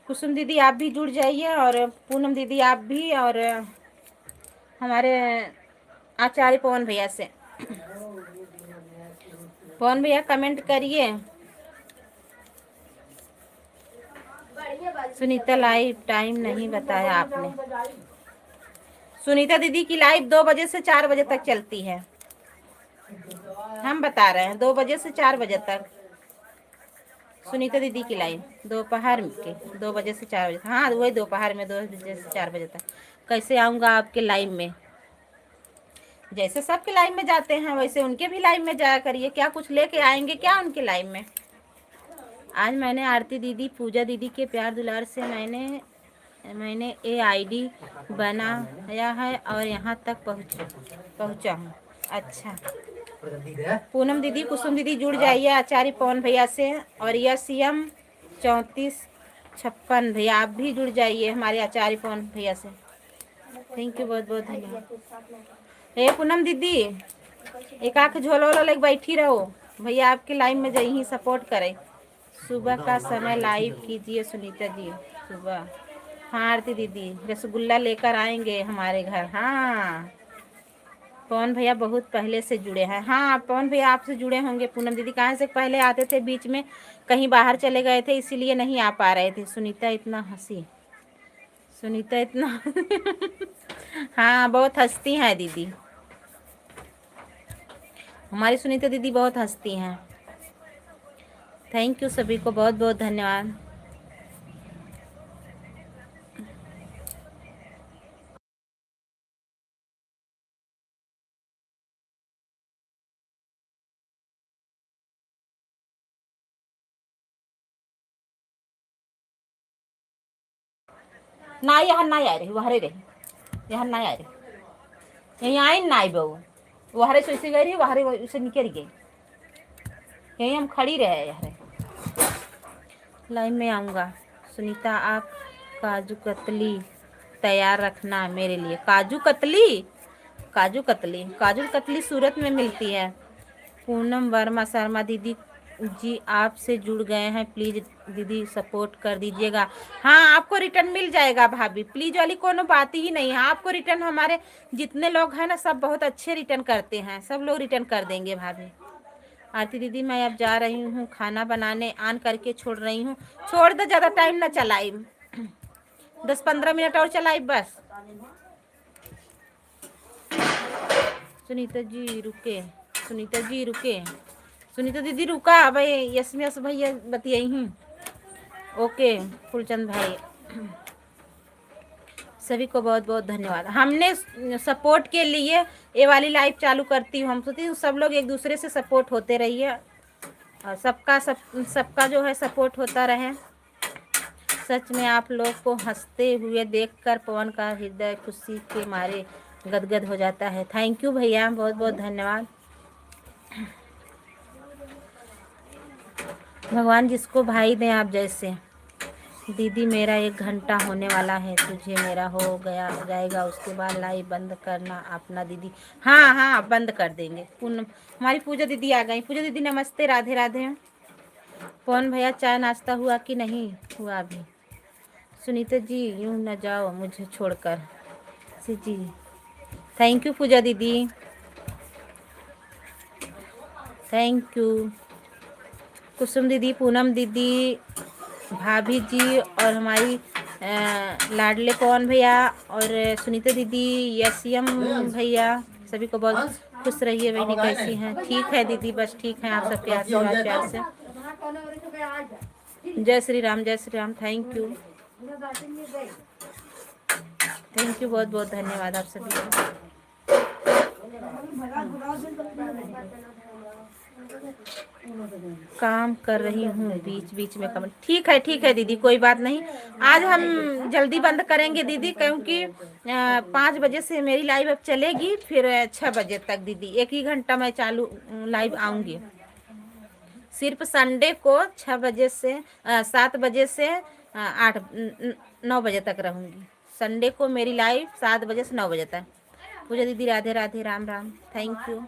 Speaker 1: कुसुम दीदी आप भी जुड़ जाइए और पूनम दीदी आप भी, और हमारे आचार्य पवन भैया से। पवन भैया कमेंट करिए। सुनीता लाइव टाइम नहीं बताया आपने। सुनीता दीदी की लाइव 2 बजे से 4 बजे तक चलती है, हम बता रहे हैं 2 बजे से 4 बजे तक सुनीता दीदी की लाइव, दोपहर के 2 बजे से 4 बजे। हाँ वही दोपहर में 2 बजे से 4 बजे तक। कैसे आऊँगा आपके लाइव में? जैसे सबके लाइव में जाते हैं वैसे उनके भी लाइव में जाया करिए। क्या कुछ लेके आएंगे क्या उनके लाइव में? आज मैंने आरती दीदी, पूजा दीदी के प्यार दुलार से मैंने ये आईडी बनाया है और यहाँ तक पहुँचा हूँ। अच्छा, पूनम दीदी, कुसुम दीदी जुड़ जाइए आचार्य पवन भैया से, और यस एम 3456 भैया आप भी जुड़ जाइए हमारे आचार्य पवन भैया से। थैंक यू, बहुत बहुत धन्यवाद। हे पूनम दीदी, एक आँख झोलो लेके बैठी रहो, भैया आपके लाइव में जाइए, सपोर्ट करें। सुबह का समय लाइव कीजिए सुनीता जी, सुबह। हाँ आरती दीदी, रसगुल्ला लेकर आएंगे हमारे घर। हाँ, पवन भैया बहुत पहले से जुड़े हैं। हाँ पवन भैया आपसे जुड़े होंगे। पूनम दीदी कहाँ से पहले आते थे, बीच में कहीं बाहर चले गए थे इसीलिए नहीं आ पा रहे थे। सुनीता इतना हंसी, सुनीता इतना हाँ बहुत हंसती हैं दीदी। हमारी सुनीता दीदी बहुत हंसती हैं। थैंक यू सभी को, बहुत बहुत धन्यवाद। ना यहाँ ना आ रही वहरे रही, यहाँ ना आ रही, यहीं आई ना आई बहू, वहरे से ऐसे गई रही, वहरे उसे निकल गई, यहीं हम खड़ी रहे यार। लाइन में आऊँगा। सुनीता आप काजू कतली तैयार रखना मेरे लिए। काजू कतली, काजू कतली, काजू कतली सूरत में मिलती है। पूनम वर्मा शर्मा दीदी जी आपसे जुड़ गए हैं, प्लीज़ दीदी सपोर्ट कर दीजिएगा। हाँ आपको रिटर्न मिल जाएगा भाभी, प्लीज़ वाली कोनो बात ही नहीं है। आपको रिटर्न, हमारे जितने लोग हैं ना सब बहुत अच्छे रिटर्न करते हैं, सब लोग रिटर्न कर देंगे भाभी। आरती दीदी मैं अब जा रही हूँ खाना बनाने, ऑन करके छोड़ रही हूँ। छोड़ दो, ज़्यादा टाइम ना चलाई, 10-15 मिनट और चलाई बस। सुनीता जी रुके, सुनीता जी रुके, सुनीता दीदी रुका भाई, यस भैया बतियाई हूँ। ओके फुलचंद भाई, सभी को बहुत बहुत धन्यवाद। हमने सपोर्ट के लिए ये वाली लाइव चालू करती हूँ। हम सोचती हूँ सब लोग एक दूसरे से सपोर्ट होते रहिए और सबका जो है सपोर्ट होता रहे। सच में आप लोग को हंसते हुए देखकर पवन का हृदय खुशी के मारे गदगद हो जाता है। थैंक यू भैया, बहुत बहुत धन्यवाद। भगवान जिसको भाई दें आप जैसे। दीदी मेरा 1 घंटा होने वाला है, तुझे मेरा हो गया जाएगा उसके बाद लाइव बंद करना अपना दीदी। हाँ हाँ बंद कर देंगे। हमारी पूजा दीदी आ गई। पूजा दीदी नमस्ते, राधे राधे। पवन भैया चाय नाश्ता हुआ कि नहीं हुआ अभी? सुनीता जी यूँ न जाओ मुझे छोड़कर। जी थैंक यू पूजा दीदी, थैंक यू। कुसुम दीदी, पूनम दीदी, भाभी जी और हमारी लाडले पवन भैया और सुनीता दीदी, यसीएम भैया, सभी को बहुत खुश रहिए। बहनी कैसी हैं? ठीक है दीदी, बस ठीक है, आप सबके आशीर्वाद प्यार से। जय श्री राम, जय Shri Ram. Thank you, thank you, बहुत बहुत धन्यवाद आप सभी को। काम कर रही हूँ, बीच बीच में कमेंट। ठीक है दीदी, कोई बात नहीं। आज हम जल्दी बंद करेंगे दीदी, क्योंकि 5 बजे से मेरी लाइव अब चलेगी, फिर 6 बजे तक दीदी 1 ही घंटा मैं चालू लाइव आऊँगी। सिर्फ संडे को 6 बजे से 7 बजे से 9 बजे तक रहूँगी। संडे को मेरी लाइव 7 बजे से 9 बजे तक। पूजा दीदी राधे राधे, राम राम, थैंक यू।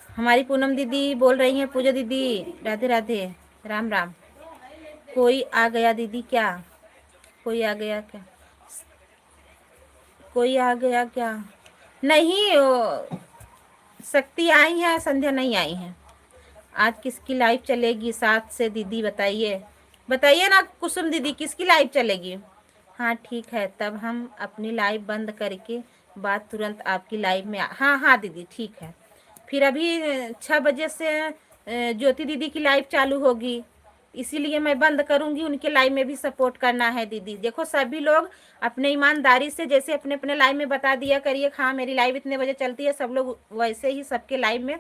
Speaker 1: हमारी पूनम दीदी बोल रही हैं, पूजा दीदी राधे राधे, राम राम। कोई आ गया दीदी क्या? कोई आ गया क्या? कोई आ गया क्या? नहीं, शक्ति आई है, संध्या नहीं आई है। आज किसकी लाइव चलेगी 7 से दीदी बताइए, बताइए ना कुसुम दीदी किसकी लाइव चलेगी? हाँ ठीक है, तब हम अपनी लाइव बंद करके बाद तुरंत आपकी लाइव में हाँ दीदी ठीक है। फिर अभी 6 बजे से ज्योति दीदी की लाइव चालू होगी, इसीलिए मैं बंद करूंगी। उनके लाइव में भी सपोर्ट करना है दीदी। देखो सभी लोग अपने ईमानदारी से जैसे अपने अपने लाइव में बता दिया करिए, हाँ मेरी लाइव इतने बजे चलती है, सब लोग वैसे ही सबके लाइव में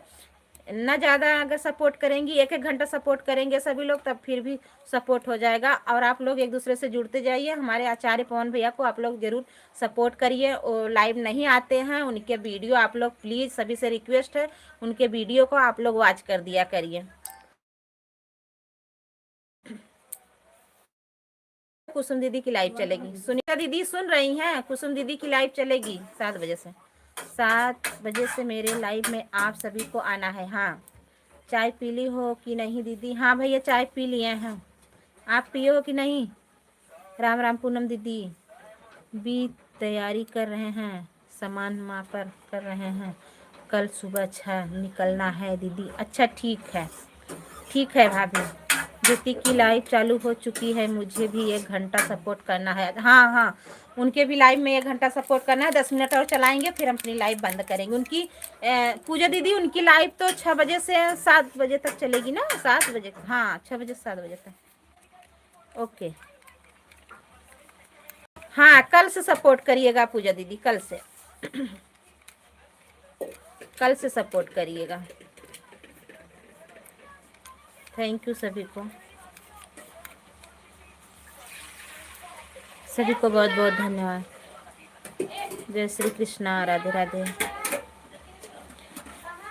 Speaker 1: ना ज़्यादा अगर सपोर्ट करेंगी, 1-1 घंटा सपोर्ट करेंगे सभी लोग, तब फिर भी सपोर्ट हो जाएगा। और आप लोग एक दूसरे से जुड़ते जाइए। हमारे आचार्य पवन भैया को आप लोग ज़रूर सपोर्ट करिए। और लाइव नहीं आते हैं, उनके वीडियो आप लोग प्लीज़, सभी से रिक्वेस्ट है, उनके वीडियो को आप लोग वॉच कर दिया करिए। कुसुम दीदी की लाइव चलेगी, सुनीता दीदी सुन रही हैं? कुसुम दीदी की लाइव चलेगी 7 बजे से। 7 बजे से मेरे लाइव में आप सभी को आना है। हाँ चाय पी ली हो कि नहीं दीदी? हाँ भैया चाय पी लिए हैं, आप पिए हो कि नहीं? राम राम पूनम दीदी, भी तैयारी कर रहे हैं, सामान मापर कर रहे हैं, कल सुबह 6 निकलना है दीदी। अच्छा ठीक है भाभी। ज्योति की लाइव चालू हो चुकी है, मुझे भी 1 घंटा सपोर्ट करना है। हाँ उनके भी लाइव में 1 घंटा सपोर्ट करना है। 10 मिनट और चलाएंगे, फिर हम अपनी लाइव बंद करेंगे। उनकी पूजा दीदी, उनकी लाइव तो 6 बजे से 7 बजे तक चलेगी ना, 7 बजे, हाँ 6 बजे से 7 बजे तक। ओके, हाँ कल से सपोर्ट करिएगा पूजा दीदी, कल से कल से सपोर्ट करिएगा। थैंक यू सभी को, सभी को बहुत बहुत धन्यवाद। जय श्री कृष्णा, राधे राधे।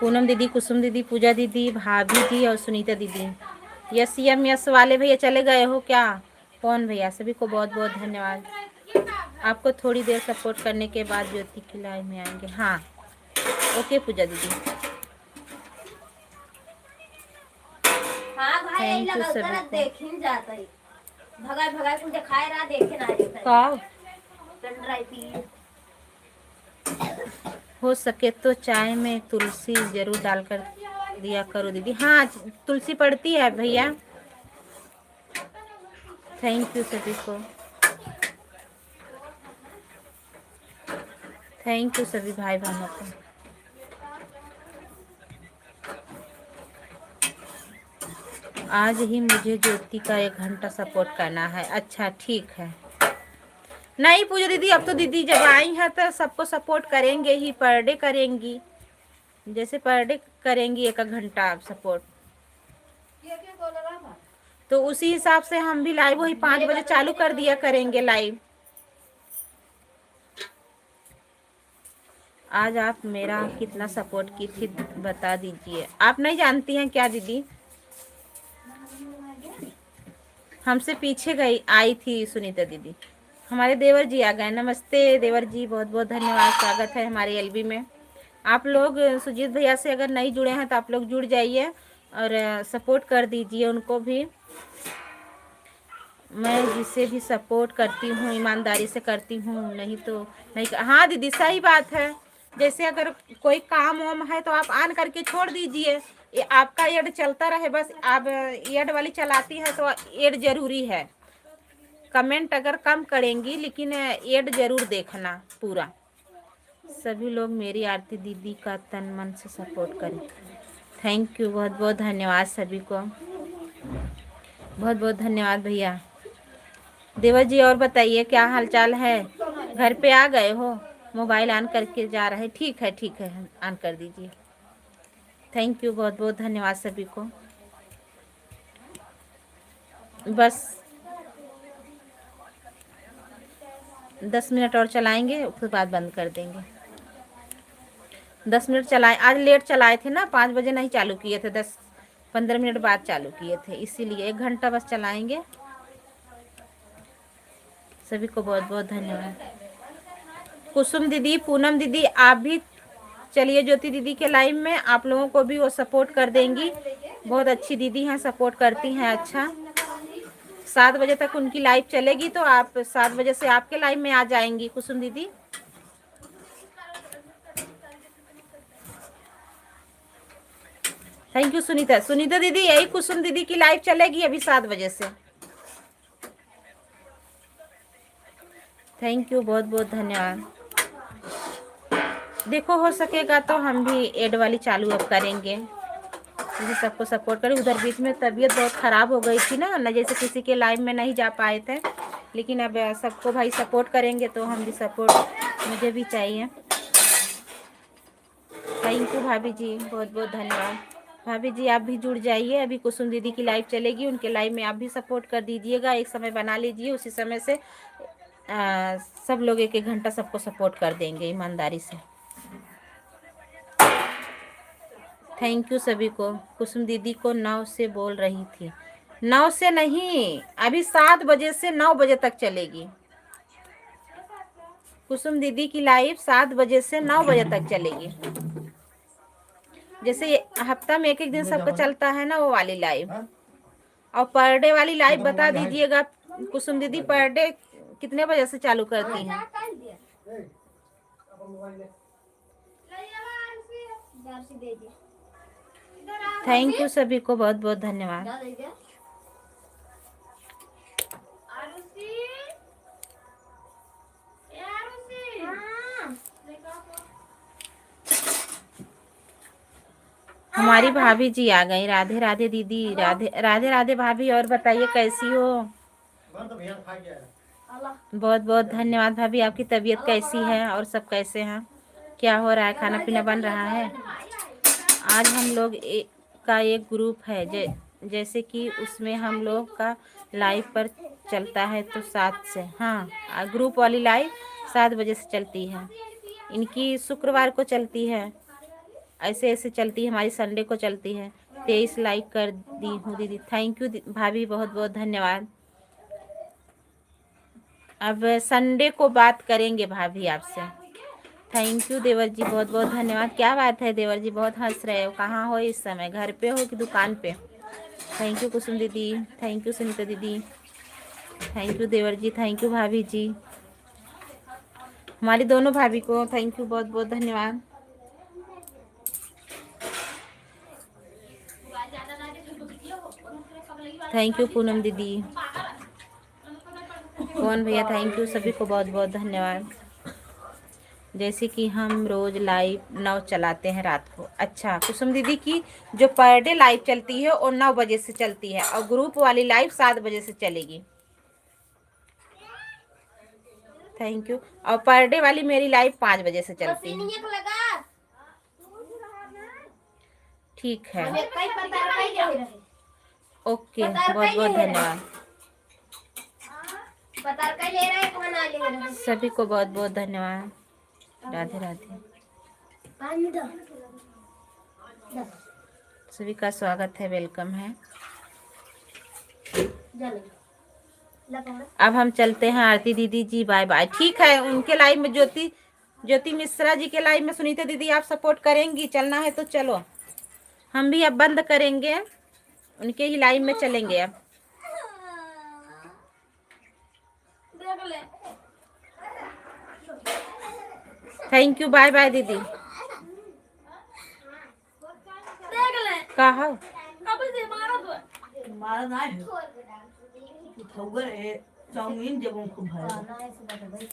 Speaker 1: पूनम दीदी, कुसुम दीदी, पूजा दीदी, भाभी जी और सुनीता दीदी। यस एम यस वाले भैया चले गए हो क्या? कौन भैया? सभी को बहुत बहुत धन्यवाद। आपको थोड़ी देर सपोर्ट करने के बाद ज्योति की लाइव में आएंगे। हाँ ओके पूजा दीदी,
Speaker 3: हाँ भाई, यही
Speaker 1: थैंक यू
Speaker 3: लगा
Speaker 1: सभी
Speaker 3: उतना
Speaker 1: को।
Speaker 3: देखी जाता है। भगाई भगाई कुछ खाए रहा, देखे ना जाता है।
Speaker 1: का
Speaker 3: पेन ड्राइव पी।
Speaker 1: हो सके तो चाय में तुलसी जरूर डालकर दिया करो दीदी। हाँ तुलसी पड़ती है भैया। थैंक यू सभी को, थैंक यू सभी भाई बहनों को। आज ही मुझे ज्योति का 1 घंटा सपोर्ट करना है। अच्छा ठीक है। नहीं पूजा दीदी, अब तो दीदी जब आई हैं तो सबको सपोर्ट करेंगे ही, पर डे करेंगी, जैसे पर डे करेंगी 1 घंटा सपोर्ट, तो उसी हिसाब से हम भी लाइव वही 5 बजे चालू कर दिया करेंगे लाइव। आज आप मेरा कितना सपोर्ट की थी बता दीजिए। आप नहीं जानती हैं क्या दीदी? हमसे पीछे गई आई थी सुनीता दीदी। हमारे देवर जी आ गए। नमस्ते देवर जी, बहुत बहुत धन्यवाद, स्वागत है हमारे एलबी में। आप लोग सुजीत भैया से अगर नहीं जुड़े हैं तो आप लोग जुड़ जाइए और सपोर्ट कर दीजिए उनको भी। मैं जिसे भी सपोर्ट करती हूँ ईमानदारी से करती हूँ, नहीं तो नहीं। हाँ दीदी सही बात है। जैसे अगर कोई काम वाम है तो आप ऑन करके छोड़ दीजिए, ये आपका एड चलता रहे बस। आप एड वाली चलाती है तो एड जरूरी है। कमेंट अगर कम करेंगी लेकिन एड जरूर देखना पूरा। सभी लोग मेरी आरती दीदी का तन मन से सपोर्ट करें। थैंक यू, बहुत बहुत धन्यवाद सभी को, बहुत बहुत धन्यवाद भैया। देवर जी और बताइए क्या हालचाल है? घर पे आ गए हो? मोबाइल ऑन करके जा रहे? ठीक है ठीक है, ऑन कर दीजिए। थैंक यू, बहुत बहुत धन्यवाद सभी को। बस 10 मिनट और चलाएंगे, उसके बाद बंद कर देंगे। 10 मिनट चलाए, आज लेट चलाए थे ना, 5 बजे नहीं चालू किए थे, 10-15 मिनट बाद चालू किए थे, इसीलिए 1 घंटा बस चलाएंगे। सभी को बहुत बहुत धन्यवाद। कुसुम दीदी, पूनम दीदी, आप भी चलिए ज्योति दीदी के लाइव में, आप लोगों को भी वो सपोर्ट कर देंगी। बहुत अच्छी दीदी हैं, सपोर्ट करती हैं। अच्छा 7 बजे तक उनकी लाइव चलेगी तो आप 7 बजे से आपके लाइव में आ जाएंगी कुसुम दीदी। Thank you Sunita. सुनीता दीदी, यही कुसुम दीदी की लाइव चलेगी अभी 7 बजे से। थैंक यू, बहुत बहुत धन्यवाद। देखो हो सकेगा तो हम भी एड वाली चालू अब करेंगे, क्योंकि सबको सपोर्ट करें। उधर बीच में तबीयत बहुत ख़राब हो गई थी ना, जैसे किसी के लाइव में नहीं जा पाए थे, लेकिन अब सबको भाई सपोर्ट करेंगे तो हम भी सपोर्ट मुझे भी चाहिए। थैंक यू भाभी जी, बहुत बहुत धन्यवाद। भाभी जी आप भी जुड़ जाइए, अभी कुसुम दीदी की लाइव चलेगी, उनके लाइव में आप भी सपोर्ट कर दीजिएगा। एक समय बना लीजिए, उसी समय से सब लोग 1-1 घंटा सबको सपोर्ट कर देंगे ईमानदारी से। थैंक यू सभी को। कुसुम दीदी को 9 से बोल रही थी। 9 से नहीं, अभी 7 बजे से 9 बजे तक चलेगी। कुसुम दीदी की लाइव 7 बजे से 9 बजे तक चलेगी। जैसे हफ्ता में 1-1 दिन सबका चलता है ना, वो वाली लाइव। और पर डे वाली लाइव बता दीजिएगा कुसुम दीदी, पर डे कितने बजे से चालू करती हैं? थैंक यू सभी को, बहुत बहुत धन्यवाद। हमारी भाभी जी आ गई। राधे राधे दीदी, राधे राधे राधे भाभी। और बताइए कैसी हो? बहुत बहुत धन्यवाद भाभी। आपकी तबीयत कैसी है और सब कैसे हैं? क्या हो रहा है? खाना पीना बन रहा है? आज हम लोग का एक ग्रुप है, जैसे कि उसमें हम लोग का लाइव पर चलता है तो 7 से, हाँ, ग्रुप वाली लाइव 7 बजे से चलती है। इनकी शुक्रवार को चलती है, ऐसे ऐसे चलती है। हमारी संडे को चलती है। 23 लाइक कर दी हूँ दीदी। थैंक यू भाभी, बहुत बहुत धन्यवाद। अब संडे को बात करेंगे भाभी आपसे। थैंक यू देवर जी, बहुत बहुत धन्यवाद। क्या बात है देवर जी, बहुत हंस रहे हो। कहाँ हो इस समय? घर पे हो कि दुकान पे? थैंक यू कुसुम दीदी, थैंक यू सुनीता दीदी, थैंक यू देवर जी, थैंक यू भाभी जी। हमारी दोनों भाभी को थैंक यू, बहुत बहुत धन्यवाद। थैंक यू पूनम दीदी, कौन भैया, थैंक यू सभी को बहुत बहुत धन्यवाद। जैसे कि हम रोज लाइव 9 चलाते हैं रात को। अच्छा, कुसुम दीदी की जो पर डे लाइव चलती है वो 9 बजे से चलती है और ग्रुप वाली लाइव 7 बजे से चलेगी। Thank you. और पर डे वाली मेरी लाइव 5 बजे से चलती है। ठीक है, ओके, बहुत बहुत धन्यवाद सभी को, बहुत बहुत धन्यवाद। राधे राधे। सभी का स्वागत है, वेलकम है। अब हम चलते हैं आरती दीदी जी, बाय बाय। ठीक है, उनके लाइव में ज्योति मिश्रा जी के लाइव में सुनीता दीदी आप सपोर्ट करेंगी? चलना है तो चलो। हम भी अब बंद करेंगे, उनके ही लाइव में चलेंगे अब। थैंक यू, बाय बाय दीदी। कहा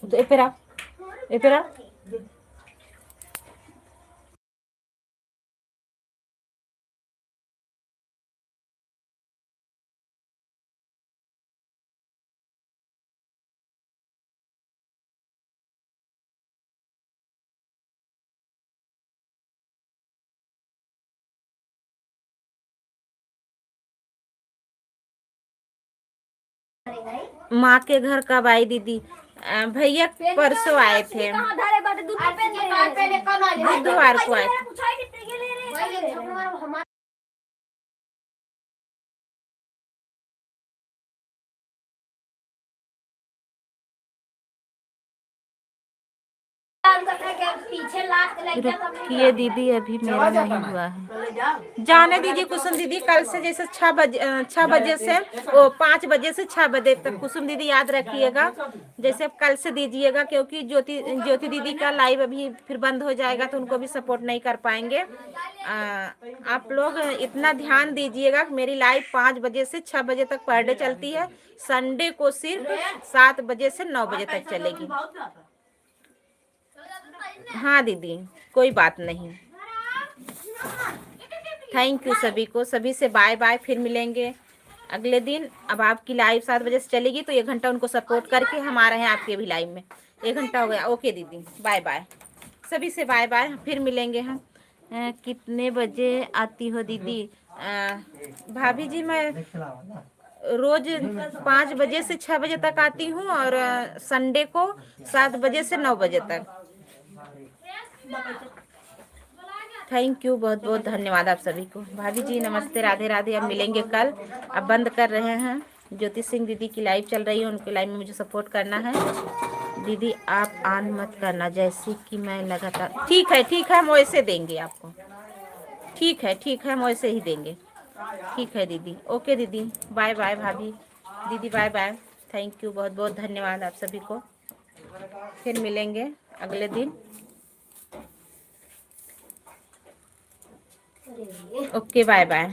Speaker 1: तो ए पेरा माँ के घर कब आई दीदी? भैया परसों आए थे, बुधवार को आए थे। रुकिए दीदी, अभी मेरा नहीं हुआ है। जाने दीजिए कुसुम दीदी, कल से जैसे 6 बजे से वो 5 बजे से 6 बजे तक कुसुम दीदी याद रखिएगा। जैसे अब कल से दीजिएगा, क्योंकि ज्योति दीदी का लाइव अभी फिर बंद हो जाएगा तो उनको भी सपोर्ट नहीं कर पाएंगे। आप लोग इतना ध्यान दीजिएगा कि मेरी लाइव 5 बजे से 6 बजे तक पर डे चलती है। संडे को सिर्फ 7 बजे से 9 बजे तक चलेगी। हाँ दीदी, कोई बात नहीं। थैंक यू सभी को, सभी से बाय बाय। फिर मिलेंगे अगले दिन। अब आपकी लाइव 7 बजे से चलेगी तो 1 घंटा उनको सपोर्ट करके हम आ रहे हैं आपके भी लाइव में। 1 घंटा हो गया। ओके दीदी, बाय बाय। सभी से बाय बाय, फिर मिलेंगे हम। कितने बजे आती हो दीदी? भाभी जी, मैं रोज 5 बजे से 6 बजे तक आती हूँ और संडे को 7 बजे से 9 बजे तक। थैंक यू, बहुत बहुत धन्यवाद आप सभी को। भाभी जी नमस्ते, राधे राधे। अब मिलेंगे कल। अब बंद कर रहे हैं। ज्योति सिंह दीदी की लाइव चल रही है, उनकी लाइव में मुझे सपोर्ट करना है। दीदी आप ऑन मत करना, जैसे कि मैं लगातार। ठीक है, हम वैसे देंगे आपको। ठीक है, हम वैसे ही देंगे। ठीक है दीदी, ओके दीदी, बाय बाय भाभी दीदी, बाय बाय। थैंक यू, बहुत बहुत धन्यवाद आप सभी को। फिर मिलेंगे अगले दिन। Okay, bye bye.